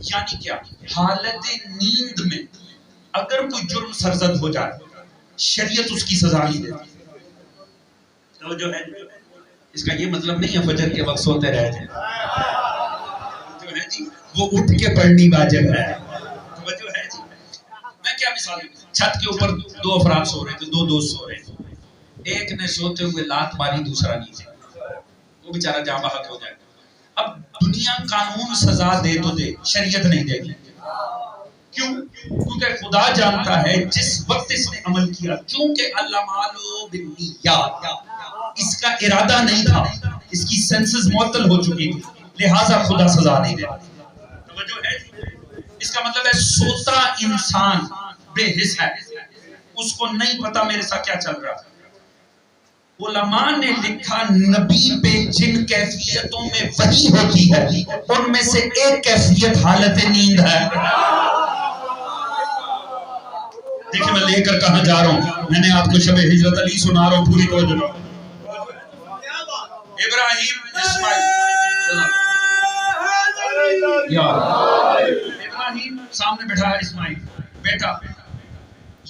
یعنی کیا؟ حالت نیند میں اگر کوئی جرم سرزد ہو جائے شریعت اس کی سزا نہیں دیتی۔ توجہ ہے، اس کا یہ مطلب نہیں ہے فجر کے وقت سوتے رہ جائیں، جو ہے جی وہ اٹھ کے پڑھنی واجب ہے۔ توجہ ہے جی، میں کیا مثال دوں، چھت کے اوپر 2 افراد سو رہے تھے، 2 دوست سو رہے تھے، ایک نے سوتے ہوئے لات ماری، دوسرا نیچے، وہ بیچارہ جاں بحق ہو جائے. اب دنیا قانون سزا دے تو دے، شریعت نہیں دے گی. کیوں؟ کیونکہ خدا جانتا ہے جس وقت اس نے عمل کیا، چونکہ اللہ بالنیات، اس کا ارادہ نہیں تھا، اس کی سینسز معطل ہو چکی تھی، لہٰذا خدا سزا نہیں دے. توجہ ہے؟ اس کا مطلب ہے سوتا انسان بے حس ہے، اس کو نہیں پتا میرے ساتھ کیا چل رہا ہے. علماء نے لکھا نبی پہ جن کیفیتوں میں وحی ہوتی ہے ان میں سے ایک کیفیت حالت نیند ہے. دیکھیں میں لے کر کہاں جا رہا ہوں، میں نے آپ کو شب ہجرت علی سنا رہا ہوں، پوری توجہ. ابراہیم اسماعیل، ابراہیم سامنے بیٹھا ہے اسماعیل، بیٹا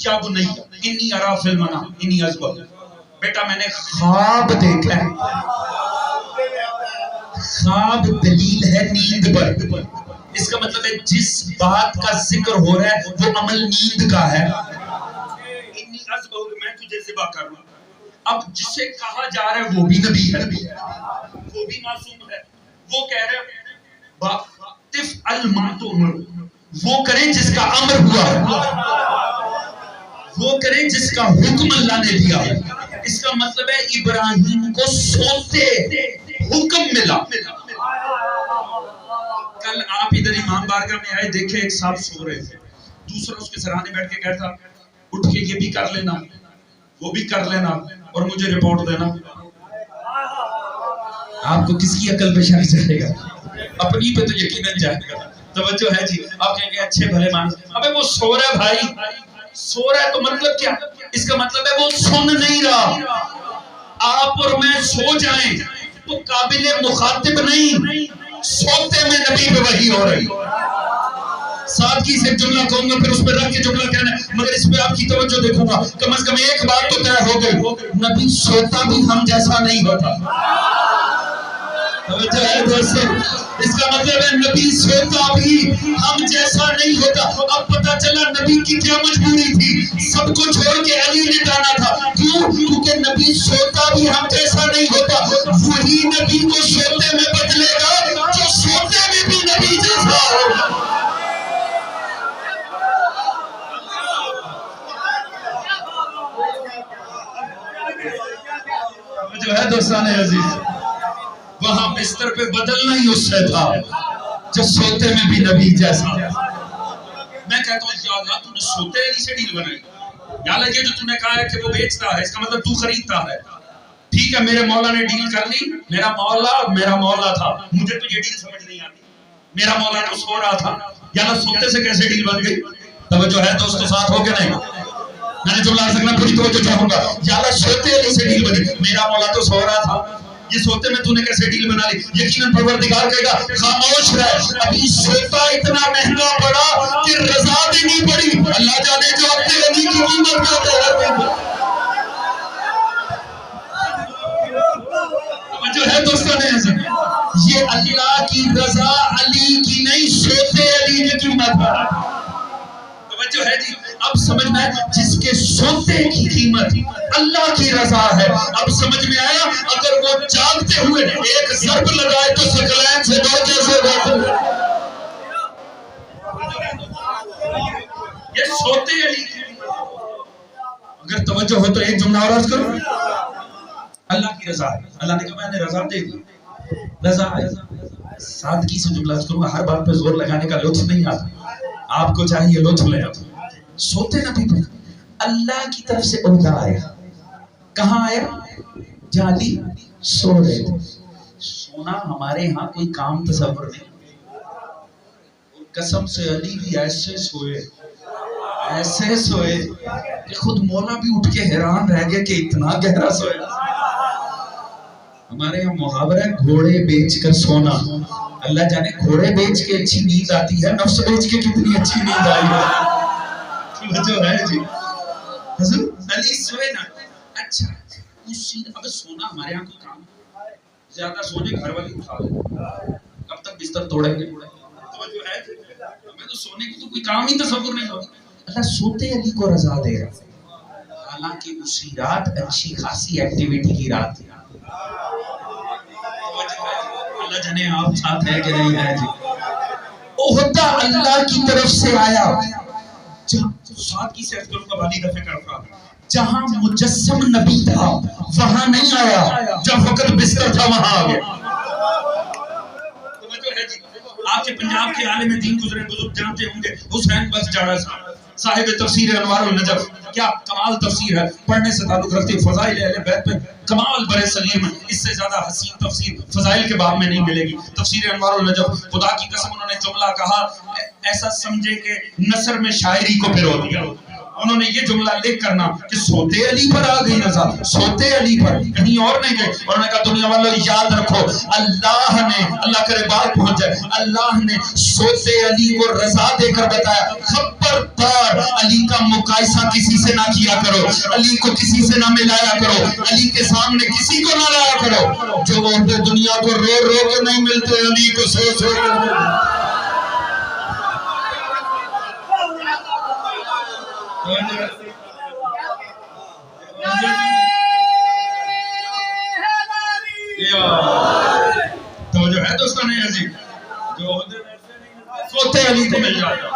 یا بنی انی ارا فی المنام انی اذبح، بیٹا میں نے خواب دیکھا ہے. خواب دلیل ہے نیند پر. اس کا مطلب ہے جس بات کا ذکر ہو رہا ہے وہ عمل نیند کا ہے. انی اذبح، میں تجھے ذبح کر رہا ہوں. اب جسے کہا جا رہا ہے وہ بھی نبی ہے، وہ بھی معصوم ہے. وہ کہہ رہے تف الما تؤمر، وہ کریں جس کا امر ہوا ہے، وہ کریں جس کا حکم اللہ نے دیا. اس کا مطلب ہے ابراہیم کو سوتے حکم ملا. کل آپ ادھر امام بارگاہ میں آئے، دیکھے ایک صاحب سو رہے تھے، دوسرا اس کے سرانے بیٹھ کے کہتا اٹھ کے یہ بھی کر لینا وہ بھی کر لینا اور مجھے رپورٹ دینا. آپ کو کس کی عقل پہ شک جائے گا؟ اپنی پہ تو یقیناً جائے گا. توجہ ہے جی؟ آپ کہیں گے اچھے بھلے مانس، ابے وہ سو رہا ہے بھائی، سو رہا ہے تو مطلب کیا؟ اس کا مطلب ہے وہ سن نہیں رہا. آپ اور میں سو جائیں تو قابل مخاطب نہیں، سوتے میں نبی پہ وحی ہو رہی. سادگی سے جملہ کہوں گا پھر اس پہ رکھ کے جملہ کہنا ہے، مگر اس پہ آپ کی توجہ دیکھوں گا. کم از کم ایک بات تو طے ہو گئی، نبی سوتا بھی ہم جیسا نہیں ہوتا. توجہ ہے دوستو؟ اس کا مطلب ہے نبی سوتا بھی ہم جیسا نہیں ہوتا. اب پتہ چلا نبی کی کیا مجبوری تھی، سب کو چھوڑ کے علی نے جانا تھا. کیوں؟ کیونکہ نبی سوتا بھی ہم جیسا نہیں ہوتا. وہی نبی کو سوتے میں بدلے گا جو سوتے میں بھی نبی جیسا ہو. جو ہے دوستان عزیز، وہاں بستر پہ بدلنا ہی اس سے تھا جو سوتے میں بھی نبی جیسا. میں کہتا ہوں یا اللہ تو نے سوتے علی سے ڈیل بنائی. یا اللہ یہ جو تو نے کہا ہے کہ وہ بیچتا ہے، اس کا مطلب تو خریدتا ہے. ٹھیک ہے میرے مولا نے ڈیل کر لی، میرا مولا تھا، مجھے تو یہ ڈیل سمجھ نہیں آتی. میرا مولا تو سو رہا تھا، یا اللہ سوتے سے کیسے ڈیل بن گئی؟ توجہ ہے دوستو ساتھ ہو کے نہیں؟ میں نے جملہ سکنا پوری توجہ چاہوں گا. یا اللہ سوتے علی سے ڈیل بنی، میرا مولا تو سو رہا تھا، یہ سوتے میں تو نے کیسے ڈیل بنا لی؟ یقیناً پروردگار کہے گا خاموش رہ، ابھی سوتا اتنا مہنگا پڑا کہ رضا دینی پڑی. اللہ جانے جو اپنے علی کی قیمت کرتے ہیں. جو ہے دوستوں نے یہ اللہ کی رضا علی کی نہیں، سوتے علی کی قیمت ہے. توجہ ہے جی؟ اب سمجھنا ہے جس کے سوتے کی قیمت اللہ کی رضا ہے. اب سمجھ میں آیا؟ اگر وہ جاگتے ہوئے ایک ضرب لگائے تو ثقلین سے دو جیسے ہوتے. یہ سوتے علی کی. اگر توجہ ہو تو ایک جملہ اور عرض کروں، اللہ کی رضا ہے. اللہ نے کہا میں نے رضا دے دی، رضا ہے. سادگی سے جملہ عرض کروں گا، ہر بات پہ زور لگانے کا لطف نہیں آتا، آپ کو چاہیے لطف لے. سوتے نبی پر اللہ کی طرف سے عہدہ آیا. کہاں آیا؟ جالی سو رہے تھے. سونا ہمارے ہاں کوئی کام تصور نہیں. قسم سے علی بھی ایسے سوئے کہ خود مولا بھی اٹھ کے حیران رہ گئے کہ اتنا گہرا سوئے. ہمارے یہاں محاورہ ہے گھوڑے بیچ کر سونا. اللہ جانے گھوڑے بیچ کے اچھی نیند آتی ہے، نفس بیچ کے کتنی اچھی نیند آئی ہے. جو ہے جی حضرت علی سوئے نا. اچھا اب سونا ہمارے یہاں کوئی کام زیادہ سونے گھر والے اٹھا لیں، کب تک بستر توڑیں گے؟ توجہ ہے جی؟ ہمیں تو سونے کی تو کوئی کام ہی تصور نہیں ہوتا. اللہ سوتے علی کو رضا دے رہا. حالانکہ اسی رات اچھی خاصی ایکٹیویٹی کی رات تھی. اللہ جانے آپ ساتھ ہے کہ نہیں ہے جی. عہدہ اللہ کی طرف سے آیا. ساتھ کی صحت کروں کا والی دفعہ کرتا جہاں مجسم نبی تھا وہاں نہیں آیا, جب وقت بستر تھا وہاں آ گیا. آپ کے پنجاب کے عالم دین گزرے بزرگ جانتے ہوں گے حسین بخش جاڑا صاحب تفسیر انوار النجف. کیا کمال تفسیر ہے, پڑھنے سے تعلق رکھتی فضائل اہل بیت پہ کمال برے سلیم ہے. اس سے زیادہ حسین تفسیر فضائل کے باب میں نہیں ملے گی. تفسیر انوار النجف, خدا کی قسم انہوں نے جملہ کہا ایسا سمجھے کہ نثر میں شاعری کو پھرو دیا. انہوں نے یہ جملہ لکھ کرنا کہ سوتے علی پر آ گئی نظر, سوتے علی پر, کہیں اور نہیں گئے. انہوں نے کہا دنیا والوں یاد رکھو اللہ نے, اللہ کرے بات پہنچ جائے, اللہ نے سوتے علی کو رضا دے کر بتایا خبردار علی کا مقایسہ کسی سے نہ کیا کرو, علی کو کسی سے نہ ملایا کرو, علی کے سامنے کسی کو نہ لایا کرو. جو عہدے دنیا کو رو رو کے نہیں ملتے علی کو سو سو کر تو جو ہے دوستان ہے عزیز جو سوتے علی کو مل جاتا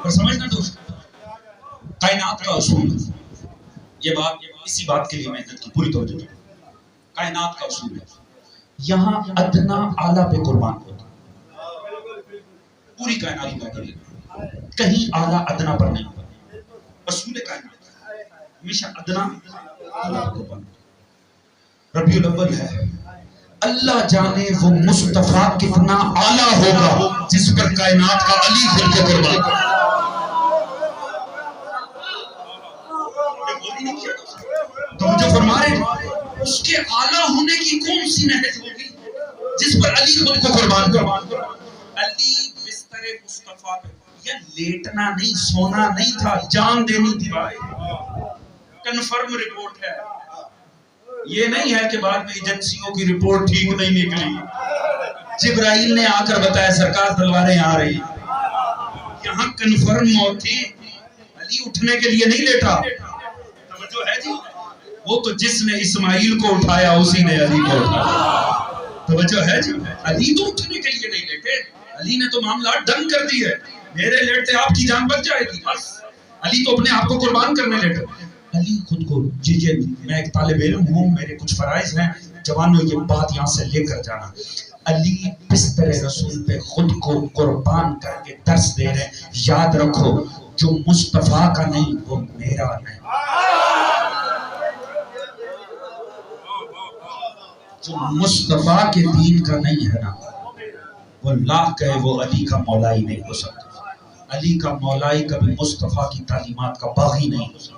پر سمجھنا دوست کائنات کا اصول. یہ بات اسی بات کے لیے محنت کی پوری توجہ. کائنات کا اصول ہے یہاں ادنا اعلیٰ پہ قربان ہوتا پوری کائنات کا دلیل, کہیں اعلیٰ ادنا پر نہیں. اصول کائنات ہمیشہ ادنا اعلیٰ پر قربان. ربیع الاول ہے, اللہ جانے وہ مصطفیٰ کتنا اعلیٰ ہوگا جس پر کائنات کا علی خود کو قربان کرے. تو جو فرما رہے اس کے اعلیٰ ہونے کی کون سی نہج ہوگی جس پر علی خود کو قربان کرے. علی بستر مصطفیٰ پہ یہ لیٹنا نہیں سونا نہیں تھا, جان دینی تھی بھائی. کنفرم رپورٹ ہے, یہ نہیں ہے کہ بعد میں ایجنسیوں کی رپورٹ ٹھیک نہیں نکلی. جبرائیل نے آ کر بتایا سرکار تلواریں آ رہی. یہاں کنفرم موت تھی, علی اٹھنے کے لیے نہیں لیٹا. توجہ ہے جی, وہ تو جس نے اسماعیل کو اٹھایا اسی نے علی کو اٹھایا. توجہ ہے جی, علی تو اٹھنے کے لیے نہیں لیٹے, علی نے تو معاملہ ڈن کر دی ہے. میرے لیٹتے آپ کی جان بچ جائے گی بس. علی تو اپنے آپ کو قربان کرنے لیٹے. علی خود کو جی میں ایک طالب علم ہوں, میرے کچھ فرائض ہیں, جوانوں یہ بات یہاں سے لے کر جانا. علی بستر رسول پہ خود کو قربان کر کے درس دے رہے ہیں, یاد رکھو جو مصطفیٰ کا نہیں وہ میرا نہیں. جو مصطفیٰ کے دین کا نہیں ہے نا وہ لاکھ کہے وہ علی کا مولائی نہیں ہو سکتا. علی کا مولائی کبھی مصطفیٰ کی تعلیمات کا باغی نہیں ہو سکتا.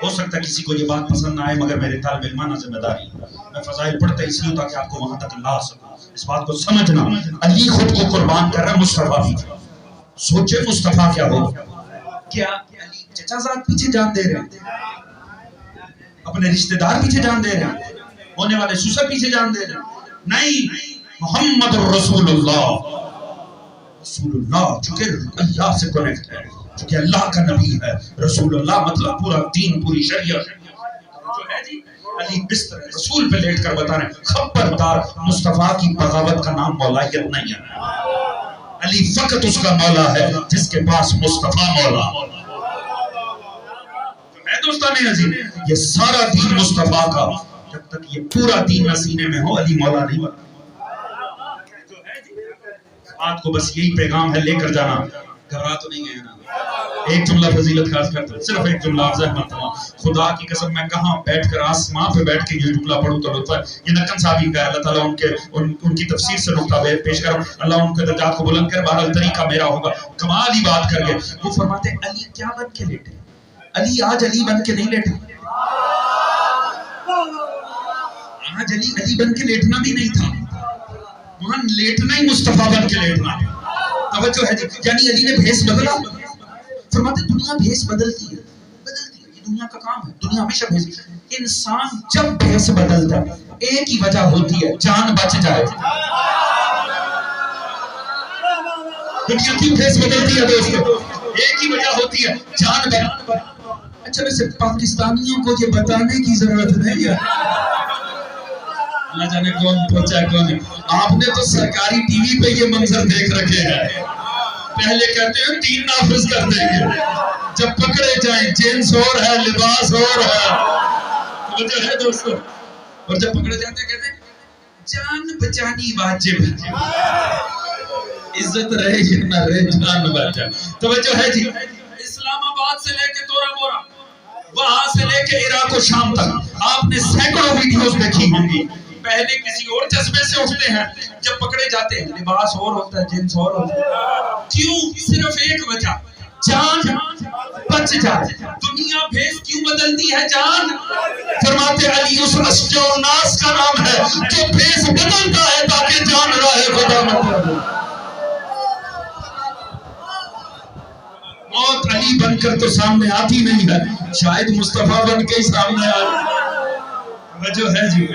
ہو سکتا ہے کسی کو یہ بات پسند نہ آئے مگر میرے طالب علمانہ ذمہ داری میں فضائل پڑھتا اس لیے تاکہ آپ کو وہاں تک لا سکوں. اس بات کو سمجھنا علی خود کو قربان کر رہا ہے مصطفیٰ بھی. سوچے مصطفیٰ کیا ہو, کیا علی چچا زاد پیچھے جان دے رہے ہیں, اپنے رشتہ دار پیچھے جان دے رہے ہیں, ہونے والے سسر پیچھے جان دے رہے ہیں. نہیں, محمد رسول اللہ, رسول اللہ چونکہ اللہ سے کنیکٹ ہے, چونکہ اللہ کا نبی ہے. رسول اللہ مطلب پورا دین پوری شریعت جو ہے جی. علی بستر رسول پہ لیٹ کر بتا رہے ہیں خبردار مصطفیٰ کی بغاوت کا نام مولایت نہیں ہے. علی فقط اس کا مولا ہے جس کے پاس مصطفیٰ مولا ہے. دوستان عزیز یہ سارا دین مصطفیٰ کا, جب تک یہ پورا دین نسینے میں ہو علی مولا نہیں بنا. بات کو بس یہی پیغام ہے لے کر جانا, گھبرا تو نہیں گئے نا. ایک جملہ فضیلت خاص کرتا ہے, صرف ایک جملہ, آپ زحمت ہوا خدا کی قسم میں کہاں بیٹھ کر آسمان پہ بیٹھ کے یہ جملہ پڑھوں تو لطف ہے. یہ نکن صاحب کا ہے, اللہ تعالیٰ ان کی تفسیر سے نقطہ پیش کروں, اللہ ان کے درجات کو بلند کرے. بہرحال طریقہ میرا ہوگا, کمال ہی بات کر گئے. وہ فرماتے ہیں علی کیا بن کے لیٹے, علی آج علی بن کے نہیں لیٹا. آج علی بن کے لیٹنا بھی نہیں تھا, وہاں لیٹنا ہی مصطفیٰ بن کے لیٹنا. توجہ ہے جی, یعنی علی نے بھیس بدلا. فرماتے دنیا بھیس بدلتی ہے, یہ دنیا کا کام ہے, دنیا ہمیشہ بھیس. انسان جب بھیس بدلتا ہے ایک ہی وجہ ہوتی ہے, جان بچ جائے. دنیا کیوں بھیس بدلتی ہے دوستو؟ ایک ہی وجہ ہوتی ہے، جان بر۔ اچھا ویسے پاکستانیوں کو یہ بتانے کی ضرورت نہیں ہے، اللہ جانے کون پہنچا کون ہے۔ آپ نے تو سرکاری ٹی وی پہ یہ منظر دیکھ رکھے ہیں، پہلے کہتے ہیں 3 نافذ کر دیں گے، جب پکڑے جائیں جینس اور ہے لباس اور ہے، وجہ ہے دوستو، اور جب پکڑے جاتے کہتے ہیں جان بچانی واجب ہے، عزت رہے یا نہ رہے جان بچا۔ توجہ ہے جی، اسلام آباد سے لے کے تورا بورا، وہاں سے لے کے عراق و شام تک آپ نے سینکڑوں ویڈیوز دیکھی ہوں گی، پہلے کسی اور جذبے سے اٹھتے ہیں، جب پکڑے جاتے ہیں لباس اور ہوتا ہے جنس اور ہوتا ہے، کیوں؟ صرف ایک وجہ، جان بچ جائے۔ دنیا بھیس کیوں بدلتی ہے؟ جان۔ فرماتے علی اس اشجع الناس کا نام ہے جو بھیس بدلتا ہے تاکہ جان راہ خدا نہ۔ موت علی بن کر تو سامنے آتی نہیں ہے، شاید مصطفیٰ بن کے ہی سامنے آتی۔ وجہ ہے جی،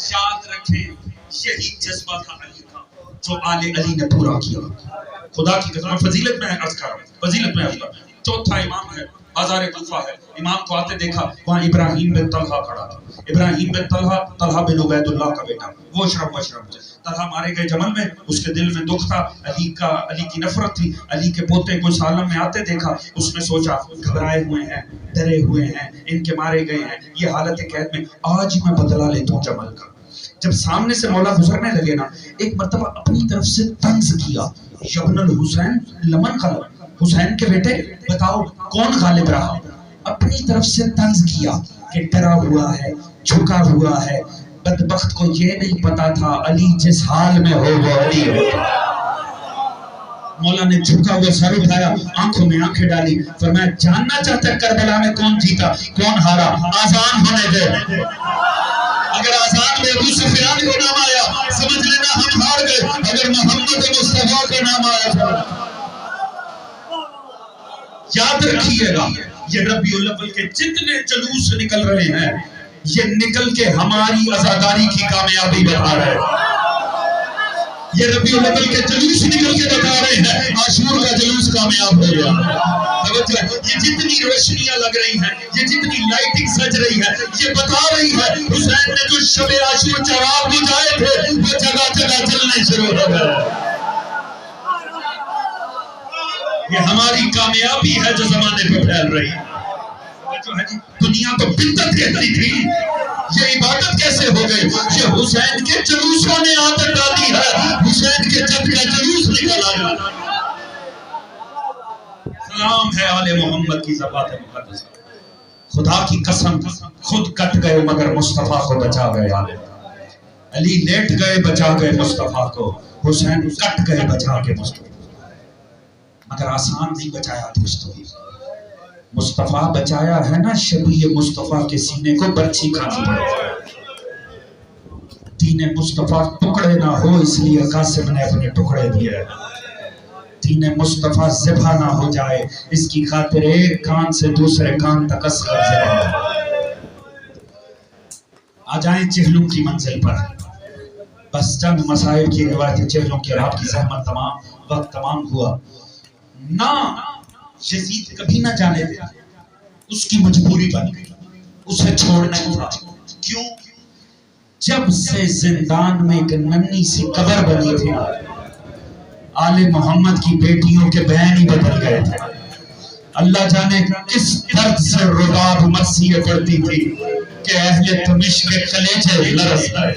یاد رکھیں یہی جذبہ تھا علی کا جو آل علی نے پورا کیا۔ خدا کی قسم، فضیلت میں عرض کر رہا ہوں، فضیلت میں عرض کر رہا ہوں۔ چوتھا امام ہے، بازار کوفہ ہے، امام کو آتے دیکھا، وہاں ابراہیم بن طلحہ کھڑا تھا۔ ابراہیم بن طلحہ، طلحہ بن عبید اللہ کا بیٹا، وہ اشرم طلحہ مارے گئے جمل میں، اس کے دل میں دکھ تھا، علی کی نفرت تھی، علی کے پوتے کو سالم میں آتے دیکھا، اس نے سوچا گھبرائے ہوئے ہیں، ڈرے ہوئے ہیں، ان کے مارے گئے ہیں، یہ حالت قید میں، آج میں بدلہ لیتا ہوں جمل کا۔ جب سامنے سے مولا گزرنے لگے نا، ایک مرتبہ اپنی طرف سے طنز کیا، یبن الحسین لمن غلب، حسین کے بیٹے بتاؤ کون غالب رہا؟ اپنی طرف سے طنز کیا کہ ڈرا ہوا ہے، جھکا ہوا ہے، بدبخت کو یہ نہیں پتا تھا علی جس حال میں ہو وہ علی ہو۔ مولا نے جھکا ہوا سر اٹھایا، آنکھوں میں آنکھیں ڈالی، فرمایا جاننا چاہتا ہے کربلا میں کون جیتا کون ہارا؟ آزان ہونے دے، اگر آزان میں ابو سفیان کو نام آیا سمجھ لینا ہم ہار گئے، اگر محمد مصطفیٰ کا نام آیا۔ یاد رکھیے گا یہ ربیع الاول کے جتنے جلوس نکل رہے ہیں یہ نکل کے ہماری عزاداری کی کامیابی بتا رہے ہیں۔ یہ ربیع الاول کے جلوس نکل کے بتا رہے ہیں عاشور کا جلوس کامیاب ہو گیا۔ یہ جتنی روشنیاں لگ رہی ہیں، یہ جتنی لائٹنگ سج رہی ہے، یہ بتا رہی ہے حسین نے جو شب عاشور چراغ بجھائے تھے وہ جگہ جگہ جلنے شروع ہو گئے۔ یہ ہماری کامیابی ہے جو زمانے پہ پھیل رہی ہے۔ دنیا تو بدعت کہتی تھی، یہ عبادت کیسے ہو گئی؟ یہ حسین کے جلوسوں نے عادت ڈالی ہے، حسین کے جد کا جلوس نکل آیا۔ سلام ہے آل محمد کی ذات مقدس، خدا کی قسم خود کٹ گئے مگر مصطفیٰ کو بچا گئے۔ علی لیٹ گئے بچا گئے مصطفیٰ کو، حسین کٹ گئے بچا کے مصطفیٰ، مگر آسان نہیں بچایا دوستو۔ مصطفیٰ بچایا ہے نا، شبیہ مصطفیٰ کے سینے کو برچھی کھانی پڑے۔ دین مصطفیٰ ٹکڑے نہ ہو اس لیے قاسم نے اپنے ٹکڑے دیے، دین مصطفیٰ ذبح نہ ہو جائے اس کی خاطر ایک کان سے دوسرے کان تک اصغر ذبح۔ آ جائیں چہلوں کی منزل پر، بس چند مسائل کی روایت چہلوں کی، رات کی زحمت تمام، وقت تمام ہوا نہ، یزید کبھی نہ جانے دے، اس کی مجبوری بن گئی، اسے چھوڑنا تھا۔ کیوں؟ جب سے زندان میں ایک ننھی سی قبر بنی تھی، آل محمد کی بیٹیوں کے بیان ہی بدل گئے تھے۔ اللہ جانے کس درد سے رباب مرثیے پڑتی تھی کہ اہل دمشق کے کلیجے لرز گئے۔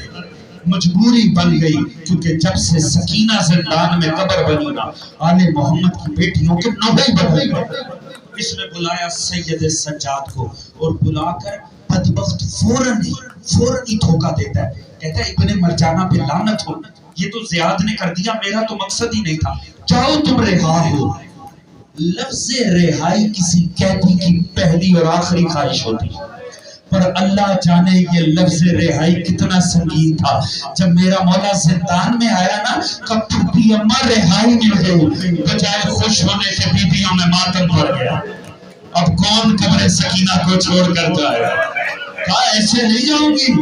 مجبوری بن گئی کیونکہ جب سے سکینہ زندان میں قبر بنی نا، آل محمد کی بیٹیوں کے نوے بدل گئے۔ اس نے بلایا سید سجاد کو اور بلا کر بدبخت فوراً ہی دھوکہ دیتا ہے، کہتا ہے ابن مرجانہ پہ لعنت ہو، یہ تو زیاد نے کر دیا، میرا تو مقصد ہی نہیں تھا، جاؤ تم رہا ہو۔ لفظ رہائی کسی قیدی کی پہلی اور آخری خواہش ہوتی ہے، پر اللہ جانے یہ لفظ رہائی کتنا سنگین تھا۔ جب میرا مولا زندان میں آیا نا، کب پھوٹی اماں رہائی مل گئی، بجائے خوش ہونے کے بیبیوں میں ماتم پڑ گیا۔ اب کون قبر سکینہ کو چھوڑ کر جائے؟ کہا ایسے نہیں جاؤں گی،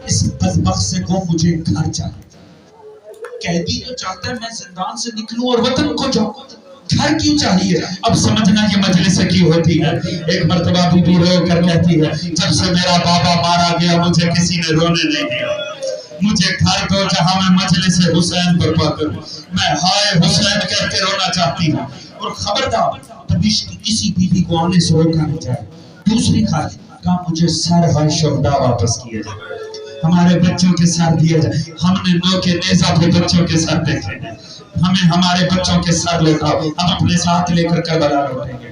اس بدبخت سے کو مجھے گھر چاہیے۔ قیدی جو چاہتا ہے میں زندان سے نکلوں اور وطن کو جاؤں، گھر کیوں چاہیے؟ اب سمجھنا یہ مجلس کی ہوتی ہے۔ ایک مرتبہ بی بی رو کر کہتی ہے جب سے میرا بابا مارا گیا مجھے کسی نے رونے نہیں دیا، مجھے گھر دو جہاں میں مجلس حسین برپا کروں، میں ہائے حسین کہہ کے رونا چاہتی ہوں۔ اور خبردار تبیش کی کسی بیوی کو آنے سے روکا نہیں جائے۔ دوسری خواہش کہا مجھے سر ہائے شہداء واپس کیے جائے، ہمارے بچوں کے سر دیے جائے، ہم نے نو کے نیزہ پہ بچوں کے سر دیکھے ہیں، ہمیں ہمارے بچوں کے سر لوٹاؤ، ہم اپنے ساتھ لے کر کربلا لوٹیں گے۔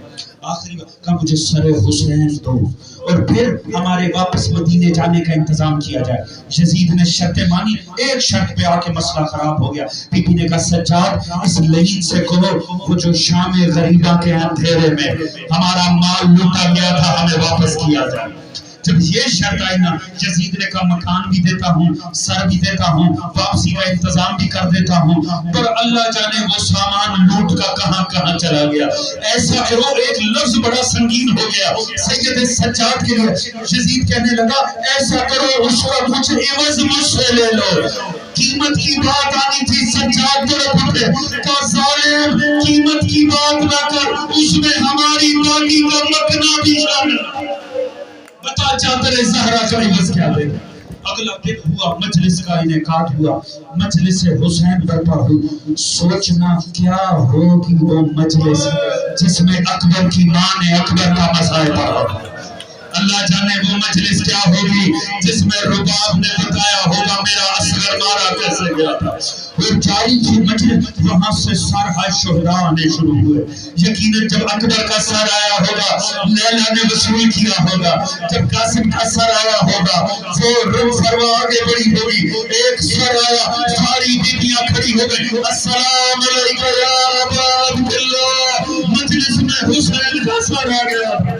آخری بات کہا مجھے سر حسین دو، اور پھر ہمارے واپس مدینے جانے کا انتظام کیا جائے۔ یزید نے شرط مانی، ایک شرط پہ آ کے مسئلہ خراب ہو گیا۔ بی بی نے کہا سجاد اس لعین سے کہو وہ جو شام غریبہ کے اندھیرے میں ہمارا مال لوٹا گیا تھا ہمیں واپس کیا جائے۔ جب یہ شرط آئی نا یزید نے کہا مکان بھی دیتا ہوں، سر بھی دیتا ہوں، واپسی کا انتظام بھی کر دیتا ہوں، پر اللہ جانے وہ سامان لوٹ کا کہاں کہاں چلا گیا۔ ایسا کرو، ایک لفظ بڑا سنگین ہو گیا سید سجاد کے لیے۔ یزید کہنے لگا ایسا کرو اس کا کچھ عوض مجھ سے لے لو۔ قیمت کی بات آنی تھی، سجاد طرف اٹھے کہا ظالم قیمت کی بات نہ کر، اس میں ہماری دادی کا مکنا بھی شامل ہے، بتا چادر زہرا کا عوض کیا دے گا۔ اگلا دن ہوا، مجلس کا انعقاد ہوا، مجلس حسین برپا ہوئی۔ سوچنا کیا ہوگی وہ مجلس جس میں اکبر کی ماں نے اکبر کا مسائل پڑھا، اللہ جانے وہ مجلس کیا ہوگی جس میں رباب نے بتایا ہوگا میرا اصغر مارا کیسے گیا تھا۔ اور جاری تھی مجلس، وہاں سے سارہ شہداء آنے شروع ہوئے۔ یقیناً جب اکبر کا سر آیا ہوگا لیلا نے وصول کیا ہوگا، جب قاسم کا سر آیا ہوگا وہ رم فروا آگے بڑی ہوگی، ایک سر آیا ساری بیٹیاں کھڑی ہو گئی، السلام علیکم یا ابا عبداللہ، مجلس میں حسین کا سر آ گیا۔